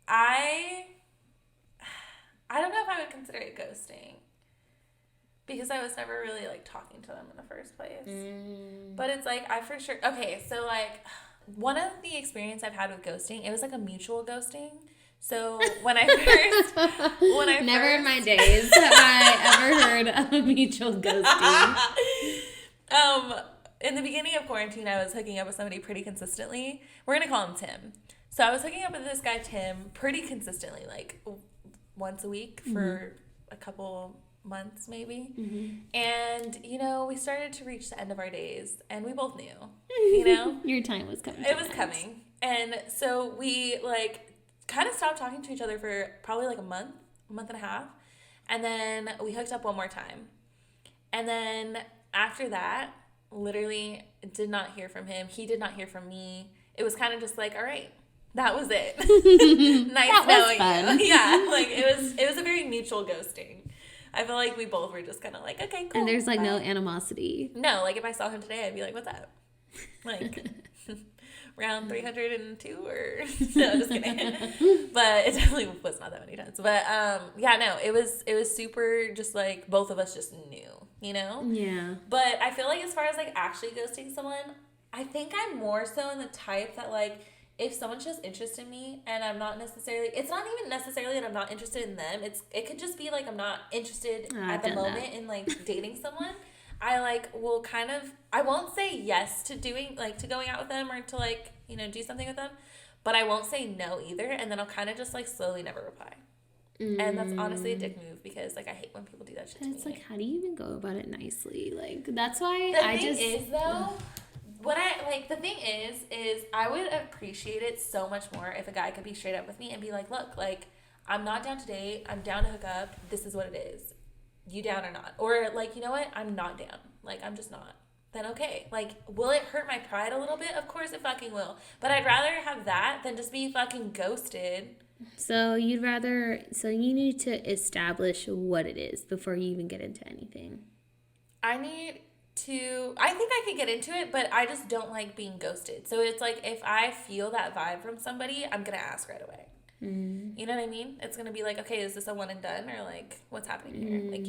I don't know if I would consider it ghosting because I was never really like talking to them in the first place. But it's like I for sure. Okay, so like one of the experience I've had with ghosting, it was like a mutual ghosting. So when I Never in my days have I ever heard of a mutual ghosting. In the beginning of quarantine, I was hooking up with somebody pretty consistently. We're gonna call him Tim. So I was hooking up with this guy Tim pretty consistently, like once a week for a couple months maybe. And we started to reach the end of our days, and we both knew, Your time was coming. It was coming, and so we like kind of stopped talking to each other for probably like a month and a half, and then we hooked up one more time, and then after that, literally did not hear from him. He did not hear from me. It was kind of just like, all right, that was it. Nice knowing you. Yeah, like it was a very mutual ghosting. I feel like we both were just kind of like, okay, cool. And there's like no animosity. No, like if I saw him today, I'd be like, what's up? Like round 302 or no, just kidding. But it definitely was not that many times. But yeah, no, it was super just like both of us just knew, Yeah. But I feel like as far as like actually ghosting someone, I think I'm more so in the type that like if someone shows interest in me and I'm not necessarily, it's not even necessarily that I'm not interested in them. It could just be like I'm not interested at the moment in like dating someone. I like will kind of, I won't say yes to doing like to going out with them or to like, do something with them, but I won't say no either. And then I'll kind of just like slowly never reply. And that's honestly a dick move because like I hate when people do that shit to me. It's like, how do you even go about it nicely? Like that's why the thing is I would appreciate it so much more if a guy could be straight up with me and be like, look, like I'm not down to date, I'm down to hook up, this is what it is, you down or not? Or like, you know what, I'm not down, like I'm just not. Then okay, like will it hurt my pride a little bit? Of course it fucking will, but I'd rather have that than just be fucking ghosted. So you need to establish what it is before you even get into anything. I think I could get into it, but I just don't like being ghosted. So it's like if I feel that vibe from somebody, I'm going to ask right away. You know what I mean? It's going to be like, okay, is this a one and done? Or like, what's happening here? Like,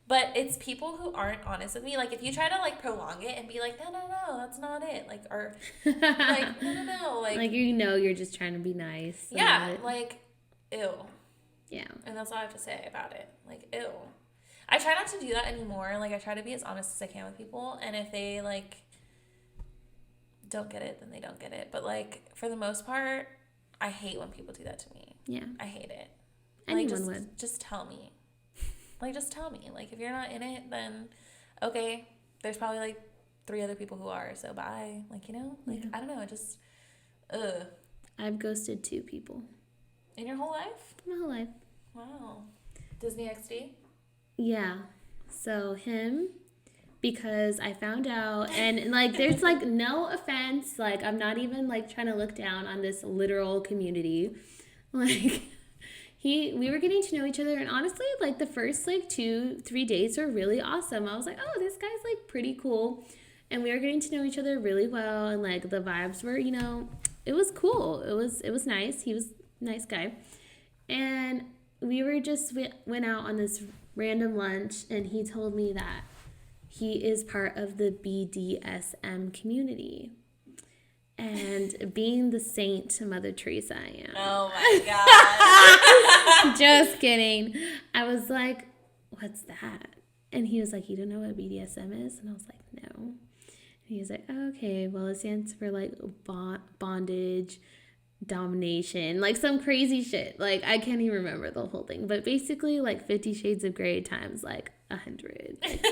But it's people who aren't honest with me. Like, if you try to, like, prolong it and be like, no, that's not it. Like, or, like, no. Like, you're just trying to be nice. Yeah, like, ew. Yeah. And that's all I have to say about it. Like, ew. I try not to do that anymore. Like, I try to be as honest as I can with people. And if they, like, don't get it, then they don't get it. But, like, for the most part, I hate when people do that to me. Yeah. I hate it. Anyone would. Just tell me. Like, just tell me. Like, if you're not in it, then, okay, there's probably, like, 3 other people who are, so bye. Like, Like, I don't know, it just, ugh. I've ghosted 2 people. In your whole life? My whole life. Wow. Disney XD? Yeah. So, him, because I found out, and, like, there's, like, no offense. Like, I'm not even, like, trying to look down on this literal community. Like... We were getting to know each other, and honestly, like, the first, like, 2-3 days were really awesome. I was like, oh, this guy's, like, pretty cool, and we were getting to know each other really well, and, like, the vibes were, it was cool. It was nice. He was a nice guy, and we were just went out on this random lunch, and he told me that he is part of the BDSM community. And being the saint Mother Teresa I am. Oh my God. Just kidding. I was like, what's that? And he was like, you don't know what BDSM is? And I was like, no. And he was like, oh, okay, well, it stands for like bondage, domination, like some crazy shit. Like, I can't even remember the whole thing. But basically, like 50 Shades of Grey times like 100. Like,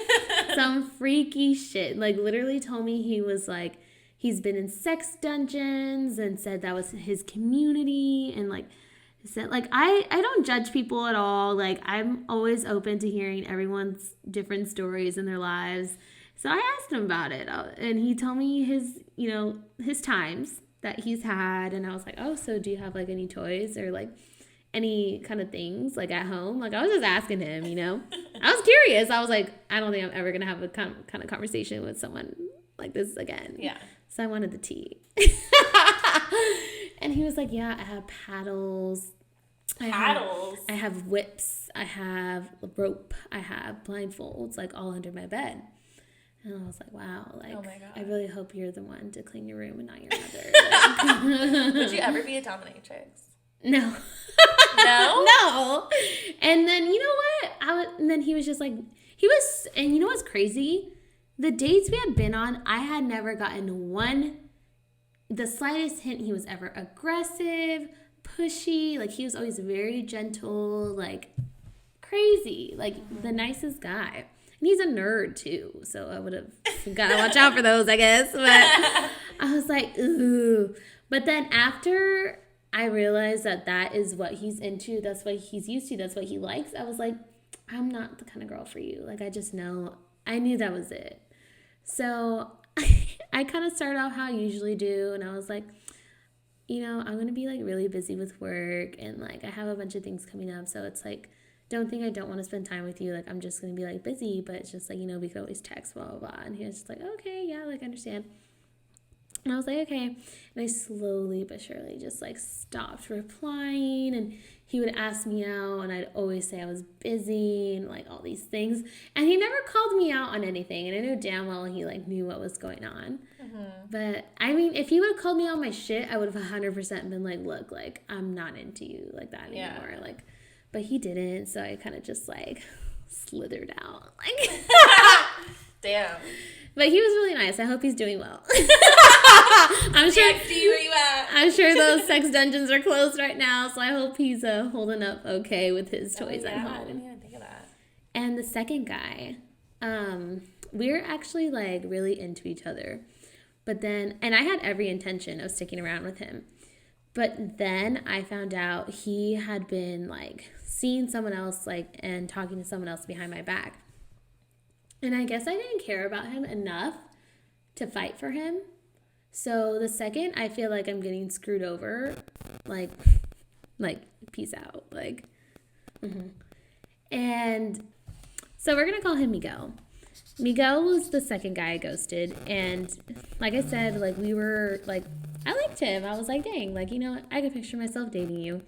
some freaky shit. Like, literally told me he was like, he's been in sex dungeons and said that was his community, and like So, like, I don't judge people at all. Like, I'm always open to hearing everyone's different stories in their lives. So I asked him about it, and he told me his, his times that he's had. And I was like, oh, so do you have, like, any toys or, like, any kind of things, like, at home? Like, I was just asking him, I was curious. I was like, I don't think I'm ever going to have a kind of conversation with someone like this again. Yeah. So I wanted the tea. And he was like, yeah, I have paddles. Paddles? I have whips. I have a rope. I have blindfolds, like, all under my bed. And I was like, wow, like, oh my God. I really hope you're the one to clean your room and not your mother. Like, would you ever be a dominatrix? No. No? No. And then, you know what? And then he was just like, and you know what's crazy? The dates we had been on, I had never gotten the slightest hint he was ever aggressive, pushy. Like, he was always very gentle, like, crazy, like, the nicest guy. And he's a nerd too, so I would have got to watch out for those, I guess. But I was like, ooh. But then after I realized that is what he's into, that's what he's used to, that's what he likes, I was like, I'm not the kind of girl for you. Like, I knew that was it. So I kind of started out how I usually do, and I was like, I'm going to be, like, really busy with work, and, like, I have a bunch of things coming up, so it's like, don't think I don't want to spend time with you. Like, I'm just going to be, like, busy, but it's just, like, we could always text, blah, blah, blah. And he was just like, okay, yeah, like, I understand. And I was like, okay. And I slowly but surely just, like, stopped replying, and he would ask me out, and I'd always say I was busy and, like, all these things. And he never called me out on anything, and I knew damn well he, like, knew what was going on. Mm-hmm. But, I mean, if he would have called me on my shit, I would have 100% been like, look, like, I'm not into you like that anymore. Yeah. Like, but he didn't, so I kind of just, like, slithered out. Like, damn. But he was really nice. I hope he's doing well. I'm sure. Where you at? I'm sure those sex dungeons are closed right now, so I hope he's holding up okay with his toys at home. I didn't even think of that. And the second guy, we're actually, like, really into each other. But then, and I had every intention of sticking around with him. But then I found out he had been, like, seeing someone else, like, and talking to someone else behind my back. And I guess I didn't care about him enough to fight for him. So the second I feel like I'm getting screwed over, like peace out. Like, mm-hmm. And so we're going to call him Miguel. Miguel was the second guy I ghosted. And like I said, like, we were, like, I liked him. I was like, dang, like, I could picture myself dating you.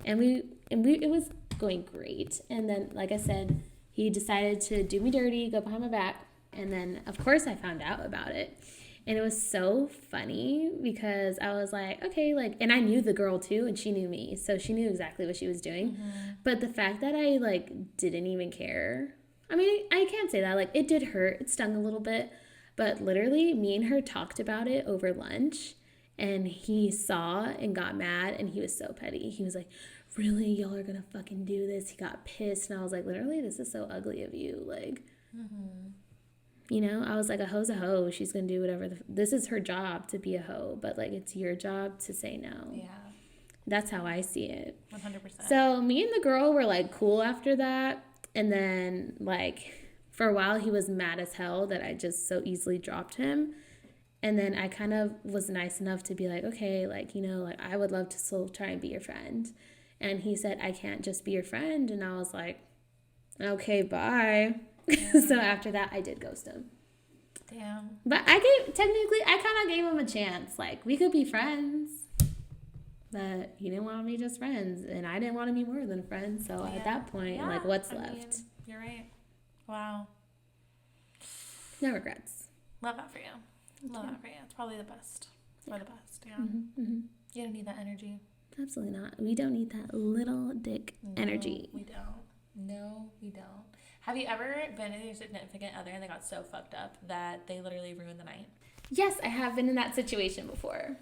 And it was going great. And then, like I said, he decided to do me dirty, go behind my back. And then, of course, I found out about it. And it was so funny because I was like, okay, like, and I knew the girl too, and she knew me. So she knew exactly what she was doing. Mm-hmm. But the fact that I, like, didn't even care. I mean, I can't say that. Like, it did hurt. It stung a little bit. But literally, me and her talked about it over lunch. And he saw and got mad, and he was so petty. He was like, really, y'all are gonna fucking do this? He got pissed, and I was like, literally, this is so ugly of you. Like, I was like, a hoe's a hoe. She's gonna do whatever. This is her job to be a hoe, but, like, it's your job to say no. Yeah. That's how I see it. 100%. So me and the girl were, like, cool after that. And then, like, for a while, he was mad as hell that I just so easily dropped him. And then I kind of was nice enough to be like, okay, like, like, I would love to still try and be your friend. And he said, I can't just be your friend. And I was like, okay, bye. Yeah. So after that, I did ghost him. Damn. But I kind of gave him a chance. Like, we could be friends. But he didn't want to be just friends. And I didn't want to be more than friends. So at that point, like, what's left? Mean, you're right. Wow. No regrets. Love that for you. Love that for you. It's probably the best. For the best, yeah. Mm-hmm, mm-hmm. You don't need that energy. Absolutely not. We don't need that little dick energy. We don't. No, we don't. Have you ever been with your significant other and they got so fucked up that they literally ruined the night? Yes, I have been in that situation before.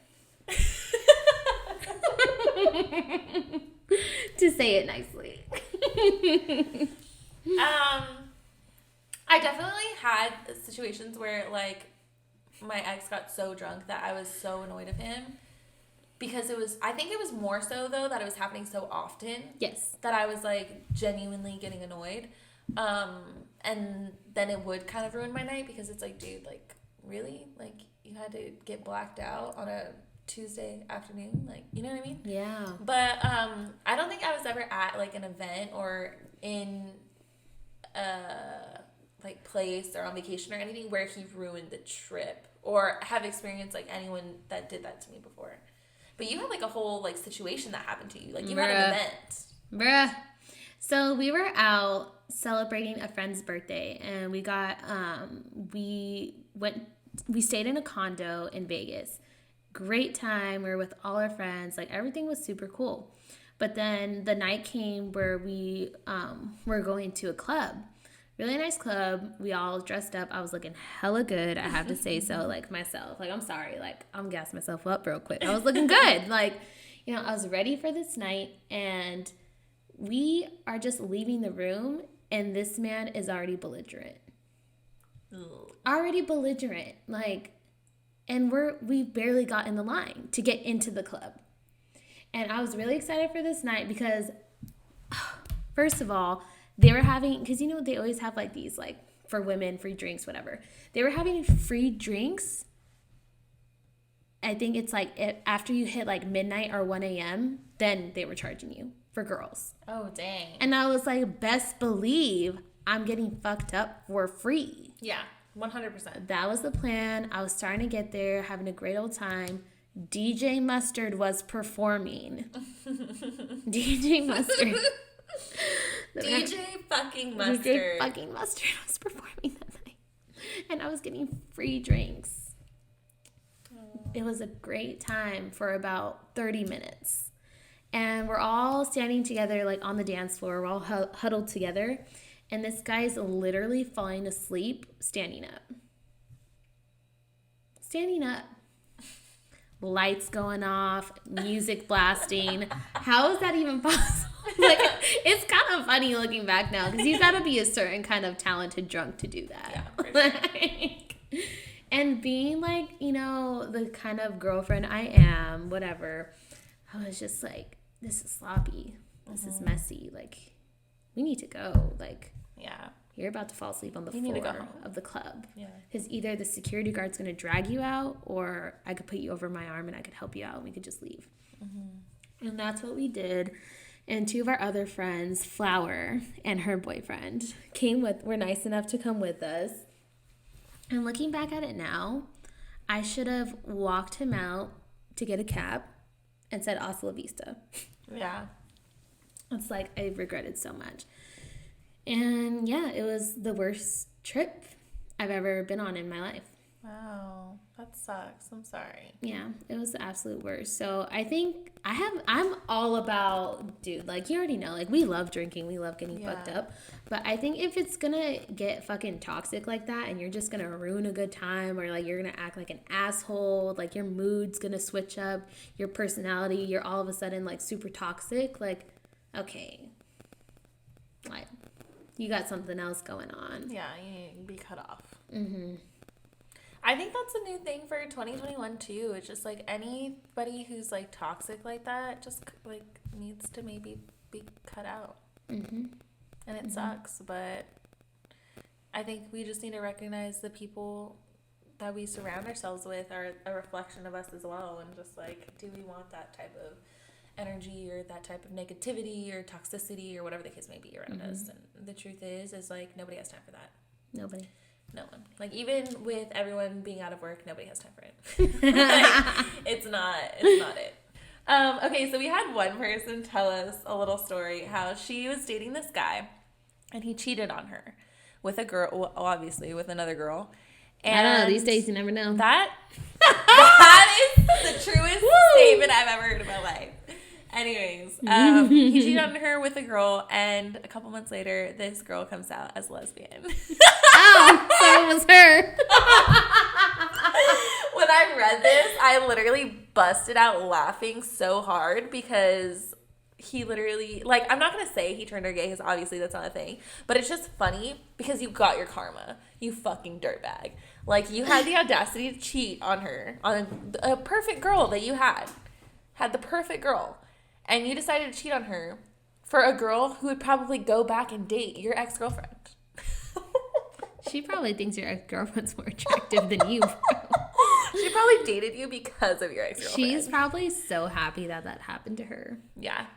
To say it nicely. I definitely had situations where, like, my ex got so drunk that I was so annoyed of him because I think it was more so though that it was happening so often. Yes. That I was like genuinely getting annoyed. And then it would kind of ruin my night because it's like, dude, like, really? Like, you had to get blacked out on a Tuesday afternoon? Like, you know what I mean? Yeah. But I don't think I was ever at like an event or in like place or on vacation or anything where he ruined the trip or have experienced like anyone that did that to me before. But you had like a whole like situation that happened to you. Like you had an event. Bruh. So we were out celebrating a friend's birthday, and we stayed in a condo in Vegas. Great time. We were with all our friends. Like everything was super cool. But then the night came where we were going to a club. Really nice club. We all dressed up. I was looking hella good, I have to say so, like myself. Like, I'm sorry. Like, I'm gassing myself up real quick. I was looking good. Like, you know, I was ready for this night, and we are just leaving the room, and this man is already belligerent. Ugh. Already belligerent. Like, and we barely got in the line to get into the club. And I was really excited for this night because, first of all, they were having, because you know they always have like these, like, for women, free drinks, whatever. They were having free drinks. I think it's like after you hit like midnight or 1 a.m., then they were charging you for girls. Oh, dang. And I was like, best believe I'm getting fucked up for free. Yeah, 100%. That was the plan. I was starting to get there, having a great old time. DJ Mustard was performing. DJ Mustard. DJ fucking Mustard was performing that night. And I was getting free drinks. It was a great time for about 30 minutes. And we're all standing together, like, on the dance floor. We're all huddled together. And this guy's literally falling asleep standing up. Standing up. Lights going off, music blasting. How is that even possible? Like, it's kind of funny looking back now because you got to be a certain kind of talented drunk to do that. Yeah, for sure. And being like, you know, the kind of girlfriend I am, whatever, I was just like, this is sloppy. This is messy. Like, we need to go. Like, yeah. You're about to fall asleep on the floor of the club. Yeah. Because either the security guard's going to drag you out, or I could put you over my arm and I could help you out and we could just leave. Mm-hmm. And that's what we did. And two of our other friends, Flower and her boyfriend, were nice enough to come with us. And looking back at it now, I should have walked him out to get a cab and said hasta la vista. Yeah. It's like I regretted so much. And yeah, it was the worst trip I've ever been on in my life. Wow, that sucks. I'm sorry. Yeah, it was the absolute worst. So I think I'm all about, dude, like, you already know, like, we love drinking, we love getting fucked up. But I think if it's gonna get fucking toxic like that and you're just gonna ruin a good time, or like you're gonna act like an asshole, like your mood's gonna switch up, your personality, you're all of a sudden like super toxic, like, okay, like, you got something else going on. Yeah, you need to be cut off. Mm-hmm. I think that's a new thing for 2021 too. It's just like anybody who's like toxic like that just like needs to maybe be cut out. Mm-hmm. And it sucks, but I think we just need to recognize the people that we surround ourselves with are a reflection of us as well, and just like, do we want that type of energy or that type of negativity or toxicity or whatever the case may be around us. And the truth is like, nobody has time for that. Nobody. No one. Like, even with everyone being out of work, nobody has time for it. Like, it's not it. Okay, so we had one person tell us a little story how she was dating this guy and he cheated on her with a girl, well, obviously with another girl. And I don't know, these days you never know. That is the truest statement I've ever heard in my life. Anyways, he cheated on her with a girl, and a couple months later, this girl comes out as lesbian. Oh, so it was her. When I read this, I literally busted out laughing so hard because he literally, like, I'm not going to say he turned her gay because obviously that's not a thing, but it's just funny because you got your karma, you fucking dirtbag. Like, you had the audacity to cheat on her, on a perfect girl that you had had the perfect girl, and you decided to cheat on her for a girl who would probably go back and date your ex-girlfriend. She probably thinks your ex-girlfriend's more attractive than you, bro. She probably dated you because of your ex-girlfriend. She's probably so happy that happened to her. Yeah.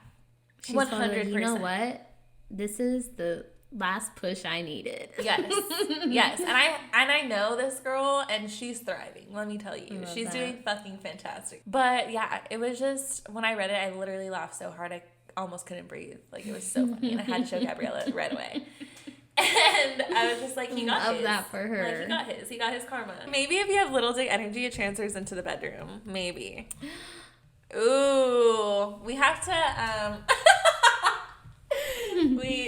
She's 100%. Like, you know what? This is the last push I needed. Yes. Yes. And I know this girl, and she's thriving. Let me tell you. She's doing fucking fantastic. But yeah, it was just, when I read it, I literally laughed so hard I almost couldn't breathe. Like, it was so funny. And I had to show Gabriella right away. And I was just like, he got his. Love that for her. Like, he got his. He got his karma. Maybe if you have little dick energy, it transfers into the bedroom. Maybe. Ooh. We have to,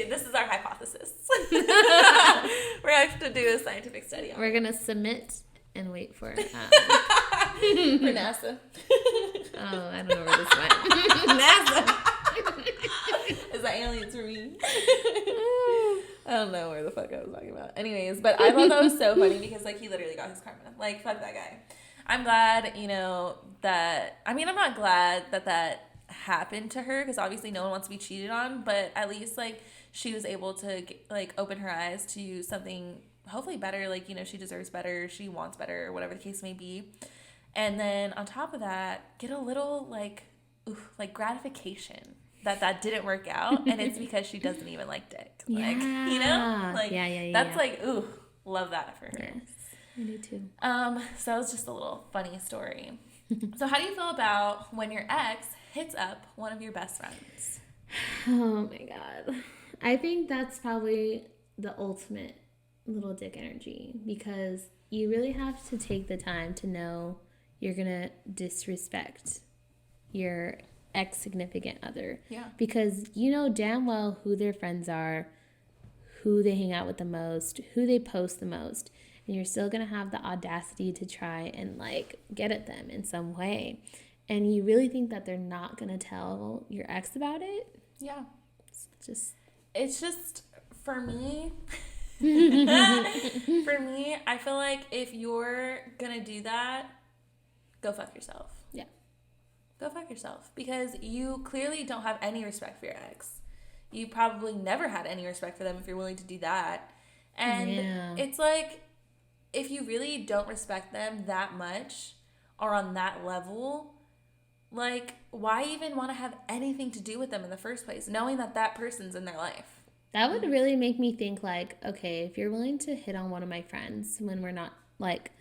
this is our hypothesis. We're going to have to do a scientific study on it. We're going to submit and wait for for NASA. Oh, I don't know where this went. NASA. Is that aliens for me? I don't know where the fuck I was talking about. Anyways, but I thought that was so funny because, like, he literally got his karma. Like, fuck that guy. I'm glad, you know, that... I mean, I'm not glad that happened to her because obviously no one wants to be cheated on, but at least, like, she was able to, like, open her eyes to something hopefully better. Like, you know, she deserves better. She wants better, whatever the case may be. And then on top of that, get a little, like gratification that didn't work out, and it's because she doesn't even like dick. Like, yeah. You know? Like, yeah. That's like, ooh, love that for her. Yes, I do too. So that was just a little funny story. So how do you feel about when your ex hits up one of your best friends? Oh my God. I think that's probably the ultimate little dick energy, because you really have to take the time to know you're going to disrespect your ex-significant other. Yeah. Because you know damn well who their friends are, who they hang out with the most, who they post the most, and you're still going to have the audacity to try and, like, get at them in some way. And you really think that they're not going to tell your ex about it? Yeah. It's just for me, I feel like if you're going to do that, go fuck yourself. Yeah. Go fuck yourself, because you clearly don't have any respect for your ex. You probably never had any respect for them if you're willing to do that. And It's like, if you really don't respect them that much or on that level, like, why even want to have anything to do with them in the first place, knowing that person's in their life? That would really make me think, like, okay, if you're willing to hit on one of my friends when we're not, like,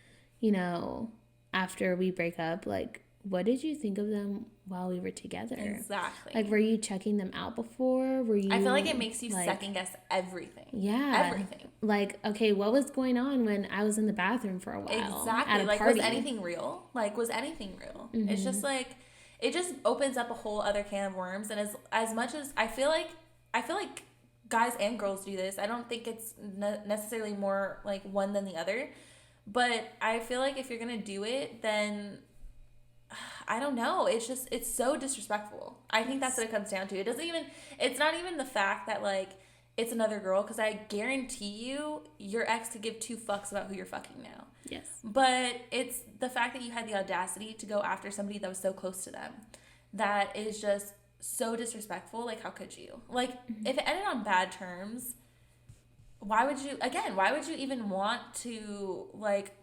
you know, after we break up, like, what did you think of them while we were together? Exactly. Like, were you checking them out before? Were you? I feel like it makes you second guess everything. Yeah. Everything. Like, okay, what was going on when I was in the bathroom for a while? Exactly. At a like, party? was anything real? Like, was anything real? Mm-hmm. It's just like, it just opens up a whole other can of worms. And as much as I feel like guys and girls do this, I don't think it's necessarily more like one than the other. But I feel like if you're going to do it, then I don't know. It's so disrespectful. I think that's what it comes down to. It's not even the fact that, like, it's another girl, because I guarantee you your ex could give two fucks about who you're fucking now. Yes. But it's the fact that you had the audacity to go after somebody that was so close to them. That is just so disrespectful. Like, how could you? Like, if it ended on bad terms, why would you even want to, like,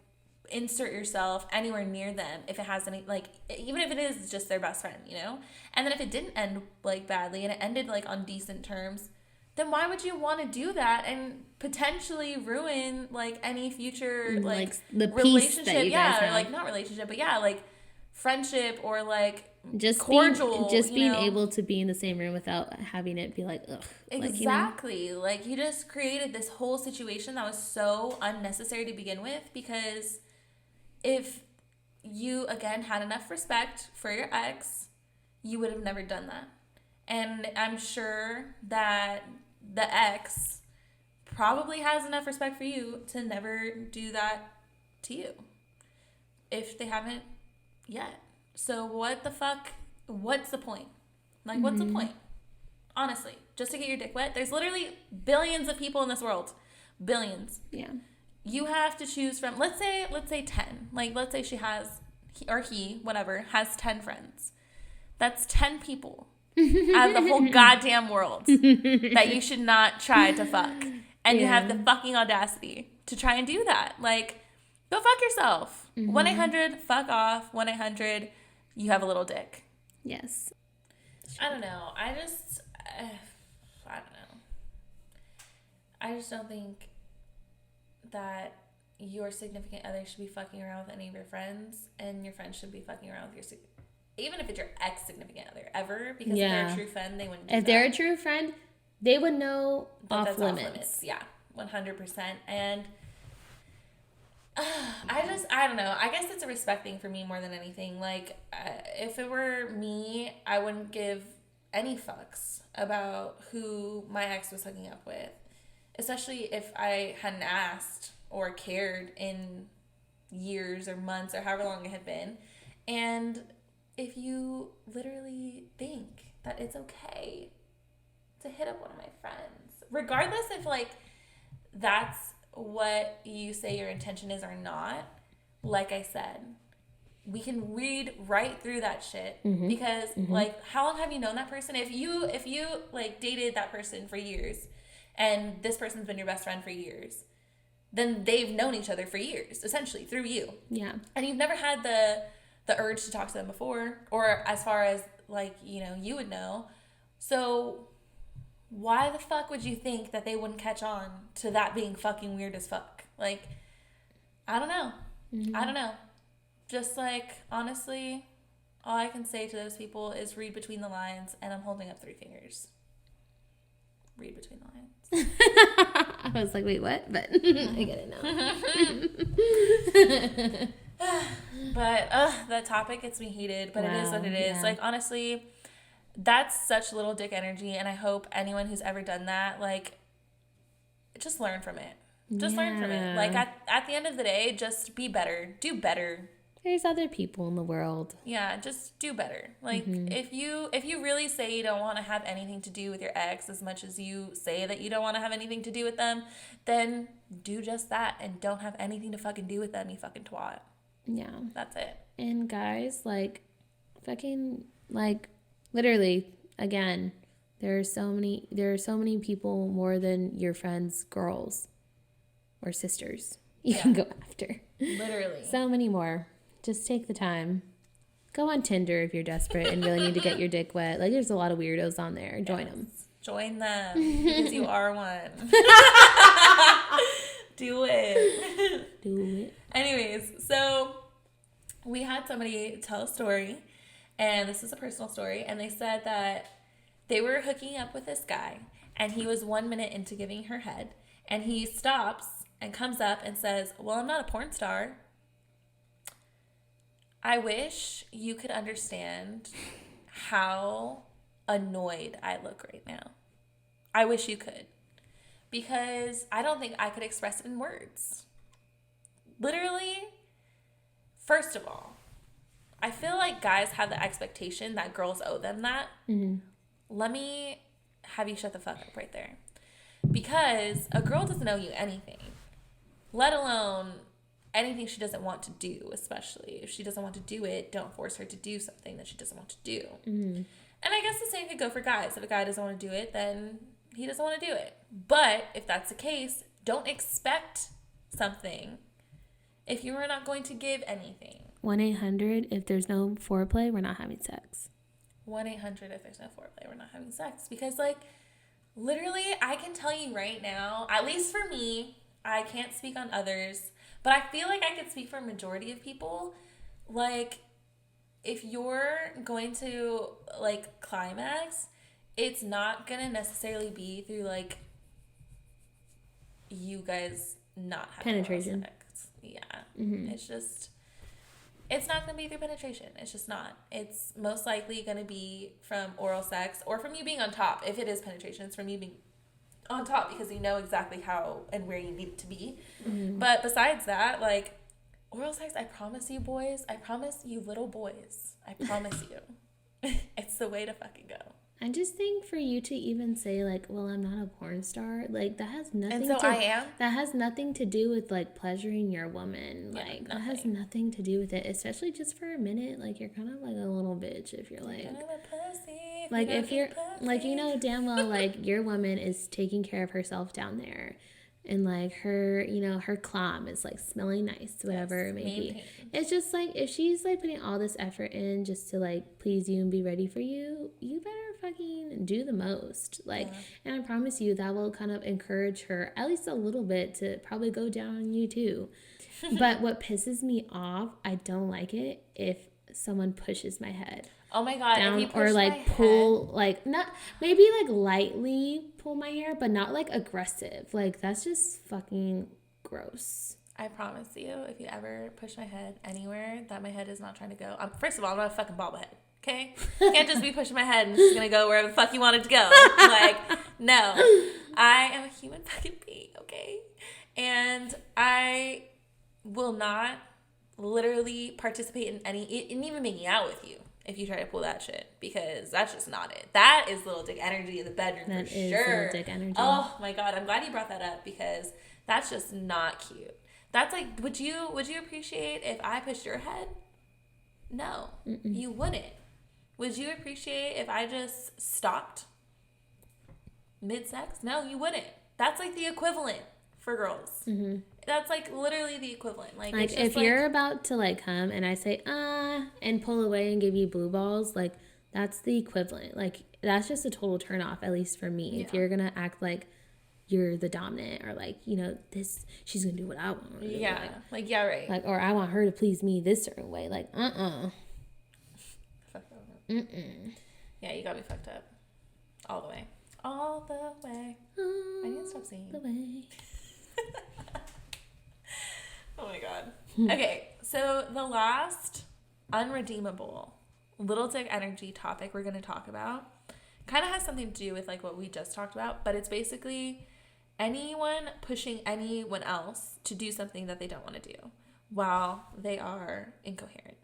insert yourself anywhere near them if it has any, like, even if it is just their best friend, you know? And then if it didn't end, like, badly and it ended, like, on decent terms, then why would you want to do that and potentially ruin, like, any future, like the relationship? That you guys have. Or, like, not relationship, but yeah, like, friendship, or, like, just cordial, being able to be in the same room without having it be like, ugh. Exactly. Like, you just created this whole situation that was so unnecessary to begin with, because if you, again, had enough respect for your ex, you would have never done that. And I'm sure that the ex probably has enough respect for you to never do that to you, if they haven't yet. So what the fuck? What's the point? Like, what's the point? Honestly, just to get your dick wet? There's literally billions of people in this world. Billions. Yeah. You have to choose from, let's say 10. Like, let's say she has, he, whatever, has 10 friends. That's 10 people out of the whole goddamn world that you should not try to fuck. And you have the fucking audacity to try and do that. Like, go fuck yourself. 1-800, fuck off. 1-800, you have a little dick. Yes. I don't know. I don't know. I just don't think that your significant other should be fucking around with any of your friends, and your friends should be fucking around with your even if it's your ex-significant other, ever, because if they're a true friend, they wouldn't do if they're a true friend, they would know off limits. Yeah, 100%. And I don't know. I guess it's a respect thing for me more than anything. Like, if it were me, I wouldn't give any fucks about who my ex was hooking up with, especially if I hadn't asked or cared in years or months or however long it had been. And if you literally think that it's okay to hit up one of my friends, regardless if, like, that's what you say your intention is or not, like I said, we can read right through that shit. Because like, how long have you known that person? If you like dated that person for years and this person's been your best friend for years, then they've known each other for years, essentially, through you. Yeah. And you've never had the urge to talk to them before, or as far as, like, you know, you would know. So why the fuck would you think that they wouldn't catch on to that being fucking weird as fuck? Like, I don't know. I don't know. Just, like, honestly, all I can say to those people is read between the lines, and I'm holding up 3 fingers. Read between the lines. I was like, wait, what? But I get it now. But that topic gets me heated, but it is what it is. Yeah. Like, honestly, that's such little dick energy, and I hope anyone who's ever done that, like, just learn from it. Just learn from it. Like, at the end of the day, just be better. Do better. There's other people in the world. Yeah, just do better. Like, if you really say you don't want to have anything to do with your ex as much as you say that you don't want to have anything to do with them, then do just that and don't have anything to fucking do with them, you fucking twat. Yeah. That's it. And guys, like, fucking, like, literally, again, there are so many people more than your friends' girls or sisters you can go after. Literally. So many more. Just take the time. Go on Tinder if you're desperate and really need to get your dick wet. Like, there's a lot of weirdos on there. Join them. Join them, because you are one. Do it. Do it. Anyways, so we had somebody tell a story, and this is a personal story, and they said that they were hooking up with this guy, and he was 1 minute into giving her head, and he stops and comes up and says, "Well, I'm not a porn star." I wish you could understand how annoyed I look right now. I wish you could. Because I don't think I could express it in words. Literally, first of all, I feel like guys have the expectation that girls owe them that. Let me have you shut the fuck up right there. Because a girl doesn't owe you anything, let alone anything she doesn't want to do, especially. If she doesn't want to do it, don't force her to do something that she doesn't want to do. And I guess the same could go for guys. If a guy doesn't want to do it, then he doesn't want to do it. But if that's the case, don't expect something if you are not going to give anything. 1-800, if there's no foreplay, we're not having sex. 1-800, if there's no foreplay, we're not having sex. Because, like, literally, I can tell you right now, at least for me, I can't speak on others, but I feel like I could speak for a majority of people. Like, if you're going to, like, climax, it's not going to necessarily be through, like, you guys not having penetration. Sex. Yeah. It's just, it's not going to be through penetration. It's just not. It's most likely going to be from oral sex or from you being on top. If it is penetration, it's from you being on top because you know exactly how and where you need it to be. But besides that, like, oral sex, I promise you, boys, I promise you, little boys, I promise you, it's the way to fucking go. I just think for you to even say like, well, I'm not a porn star, like that has nothing And so I am. that has nothing to do with like pleasuring your woman. Yeah, Like nothing. that has nothing to do with it, especially just for a minute. Like you're kind of like a little bitch if you're like I'm a pussy, like you if don't you're eat pussy. like, you know damn well like your woman is taking care of herself down there. And like her, you know, her clam is like smelling nice, whatever it may be. It's just like if she's like putting all this effort in just to like please you and be ready for you, you better fucking do the most. Like, and I promise you that will kind of encourage her at least a little bit to probably go down on you too. But what pisses me off, I don't like it if someone pushes my head. Oh my God, Down if you push or like my pull head, like not maybe like lightly pull my hair, but not like aggressive. Like that's just fucking gross. I promise you, if you ever push my head anywhere that my head is not trying to go, first of all, I'm not a fucking bobblehead, okay? You can't just be pushing my head and it's gonna go wherever the fuck you want it to go. Like, no. I am a human fucking being, okay? And I will not literally participate in even making out with you if you try to pull that shit, because that's just not it. That is little dick energy in the bedroom That for is sure. little dick energy. Oh my God, I'm glad you brought that up, because that's just not cute. That's like, would you appreciate if I pushed your head? No, you wouldn't. Would you appreciate if I just stopped mid-sex? No, you wouldn't. That's like the equivalent for girls. Mm-hmm. That's like literally the equivalent. Like it's just if you're about to like come and I say and pull away and give you blue balls, like that's the equivalent. Like that's just a total turn off, at least for me. Yeah. If you're gonna act like you're the dominant, or like, you know, this, she's gonna do what I want her to do. Yeah, like yeah, right. Like, or I want her to please me this certain way. Like Yeah, you got me fucked up all the way. All the way. I need to stop singing. The way. Oh my God. Okay, so the last unredeemable little dick energy topic we're going to talk about kind of has something to do with like what we just talked about, but it's basically anyone pushing anyone else to do something that they don't want to do while they are incoherent.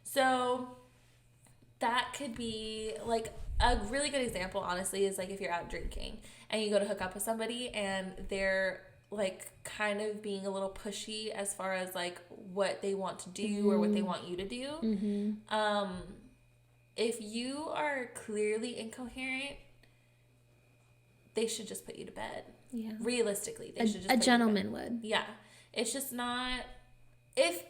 So that could be like a really good example, honestly, is like if you're out drinking and you go to hook up with somebody and they're like kind of being a little pushy as far as like what they want to do or what they want you to do. Mm-hmm. If you are clearly incoherent, they should just put you to bed. Yeah. Realistically, they should just a gentleman would. Yeah. It's just not if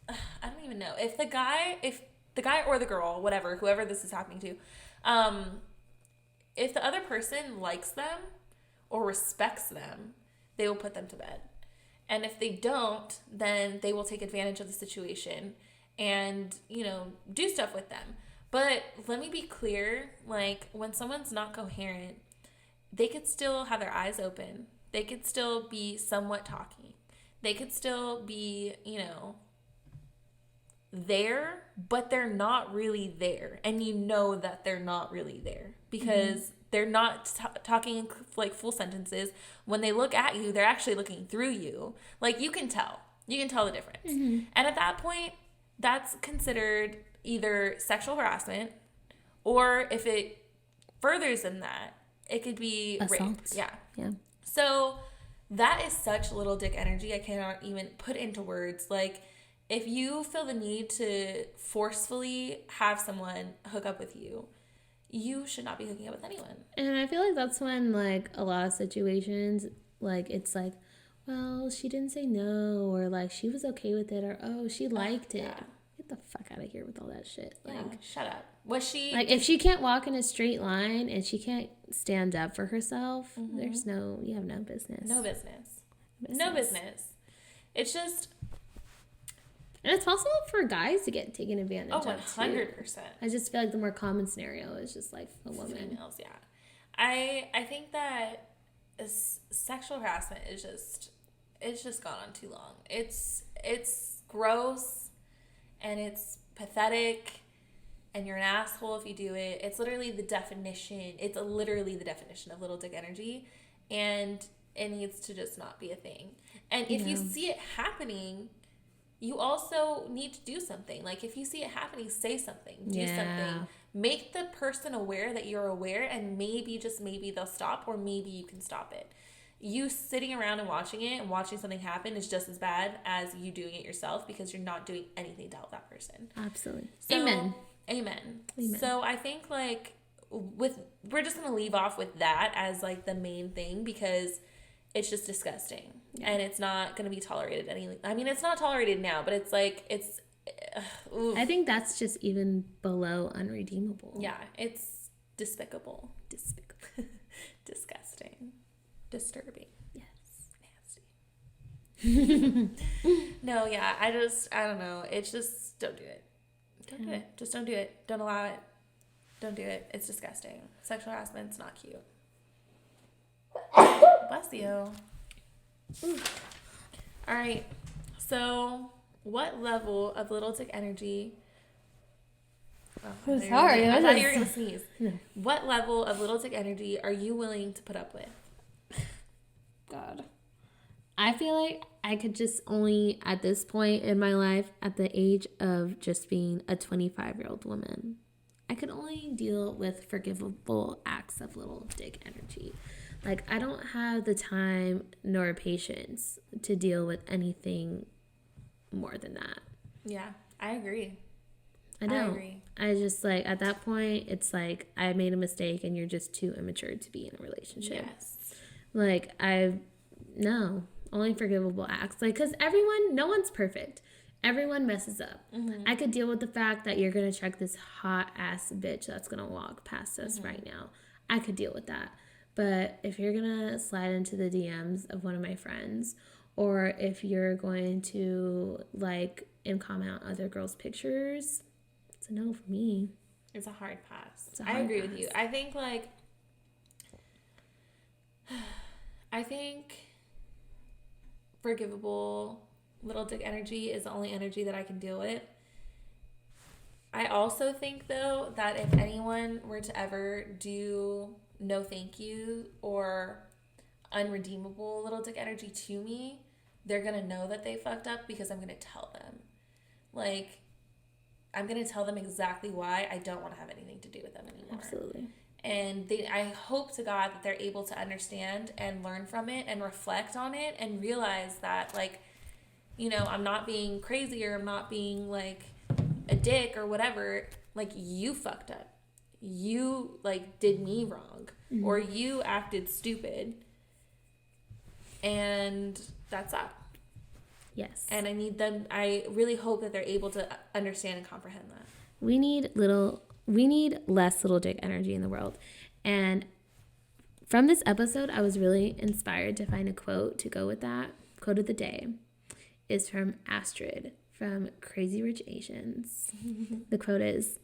I don't even know. If the guy or the girl, whoever this is happening to, if the other person likes them or respects them, they will put them to bed. And if they don't, then they will take advantage of the situation and, you know, do stuff with them. But let me be clear, like when someone's not coherent, they could still have their eyes open. They could still be somewhat talking. They could still be, you know, there, but they're not really there. And you know that they're not really there because they're not talking like full sentences. When they look at you, they're actually looking through you. Like you can tell the difference. And at that point, that's considered either sexual harassment, or if it furthers than that, it could be assault. Rape. Yeah. So that is such little dick energy. I cannot even put into words. Like, if you feel the need to forcefully have someone hook up with you, you should not be hooking up with anyone. And I feel like that's when, like, a lot of situations, like, it's like, well, she didn't say no, or, like, she was okay with it, or, oh, she liked it. Get the fuck out of here with all that shit. Like, shut up. Was she... Like, if she can't walk in a straight line and she can't stand up for herself, you have no business. No business. It's just... And it's possible for guys to get taken advantage of, 100%. I just feel like the more common scenario is just, like, a woman. Females, yeah. I think that sexual harassment is just... It's just gone on too long. It's gross, and it's pathetic, and you're an asshole if you do it. It's literally the definition. It's literally the definition of little dick energy, and it needs to just not be a thing. And if you see it happening... you also need to do something. Like, if you see it happening, say something, do Yeah. something, make the person aware that you're aware, and maybe, just maybe, they'll stop, or maybe you can stop it. You sitting around and watching it and watching something happen is just as bad as you doing it yourself, because you're not doing anything to help that person. Absolutely. So, Amen. Amen. Amen. So I think, like, we're just gonna leave off with that as, like, the main thing, because it's just disgusting. Yeah. And it's not gonna be tolerated it's not tolerated now, but it's like, it's I think that's just even below unredeemable. Yeah, it's despicable. Disgusting. Disturbing. Yes. Nasty. No, yeah, I don't know. It's just, don't do it. Don't do it. Just don't do it. Don't allow it. Don't do it. It's disgusting. Sexual harassment's not cute. Bless you. Ooh. All right. So, what level of little dick energy... Oh, sorry. I thought you were going to sneeze. No. What level of little dick energy are you willing to put up with? God. I feel like I could just only, at this point in my life, at the age of just being a 25-year-old woman, I could only deal with forgivable acts of little dick energy. Like, I don't have the time nor patience to deal with anything more than that. Yeah, I agree. I don't. I just, like, at that point, it's like, I made a mistake and you're just too immature to be in a relationship. Yes. Like, no, only forgivable acts. Like, because no one's perfect. Everyone messes up. Mm-hmm. I could deal with the fact that you're going to check this hot-ass bitch that's going to walk past us right now. I could deal with that. But if you're going to slide into the DMs of one of my friends, or if you're going to, like, and comment on other girls' pictures, it's a no for me. It's a hard pass. I agree with you. I think, like, forgivable little dick energy is the only energy that I can deal with. I also think, though, that if anyone were to ever do no thank you or unredeemable little dick energy to me, they're going to know that they fucked up, because I'm going to tell them. Like, I'm going to tell them exactly why I don't want to have anything to do with them anymore. Absolutely. And I hope to God that they're able to understand and learn from it and reflect on it and realize that, like, you know, I'm not being crazy, or I'm not being, like, a dick or whatever. Like, you fucked up. You, like, did me wrong. Mm-hmm. Or you acted stupid. And that's that. Yes. And I really hope that they're able to understand and comprehend that. We need less little dick energy in the world. And from this episode, I was really inspired to find a quote to go with that. Quote of the day is from Astrid from Crazy Rich Asians. The quote is,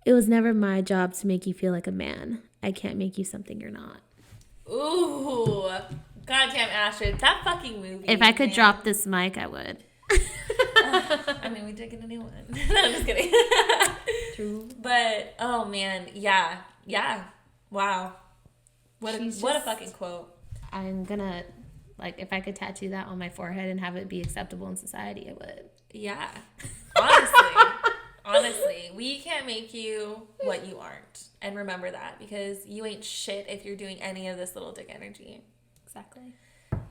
"It was never my job to make you feel like a man. I can't make you something you're not." Ooh, goddamn Astrid. That fucking movie. If I could drop this mic, I would. I mean, we did get a new one. No, I'm just kidding. True. But, oh man, yeah. Wow. What a fucking quote. I'm gonna, like, if I could tattoo that on my forehead and have it be acceptable in society, I would. Yeah. Honestly, we can't make you what you aren't. And remember that, because you ain't shit if you're doing any of this little dick energy. Exactly.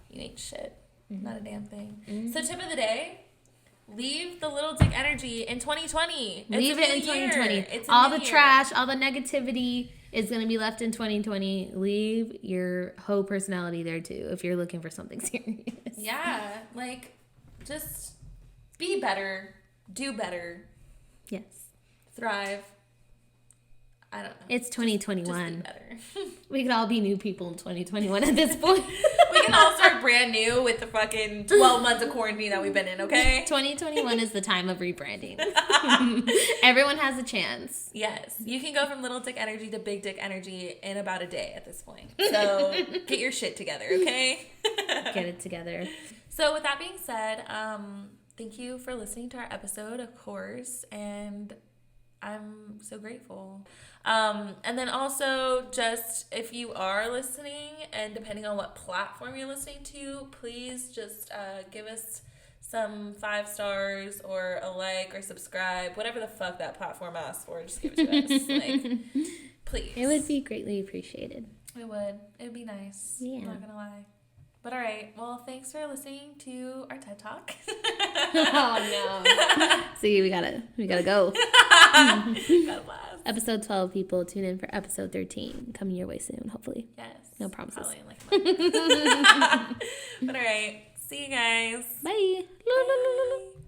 You ain't shit. Mm-hmm. Not a damn thing. Mm-hmm. So, tip of the day, leave the little dick energy in 2020. Leave it in 2020. All the trash, all the negativity is going to be left in 2020. Leave your whole personality there, too, if you're looking for something serious. Yeah. Like, just be better. Do better. Yes. Thrive. I don't know. It's 2021. Just be better. We could all be new people in 2021 at this point. We can all start brand new with the fucking 12 months of quarantine that we've been in, okay? 2021 is the time of rebranding. Everyone has a chance. Yes. You can go from little dick energy to big dick energy in about a day at this point. So get your shit together, okay? Get it together. So with that being said, thank you for listening to our episode, of course, and I'm so grateful. And then also, just if you are listening, and depending on what platform you're listening to, please just give us some 5 stars or a like or subscribe, whatever the fuck that platform asks for, just give it to us. Like, please. It would be greatly appreciated. It would. It would be nice. Yeah. I'm not gonna lie. But all right. Well, thanks for listening to our TED Talk. Oh no. See, we gotta go. Gotta blast. Episode 12, people, tune in for episode 13. Coming your way soon, hopefully. Yes. No promises. Probably in like a month. But all right. See you guys. Bye. Bye.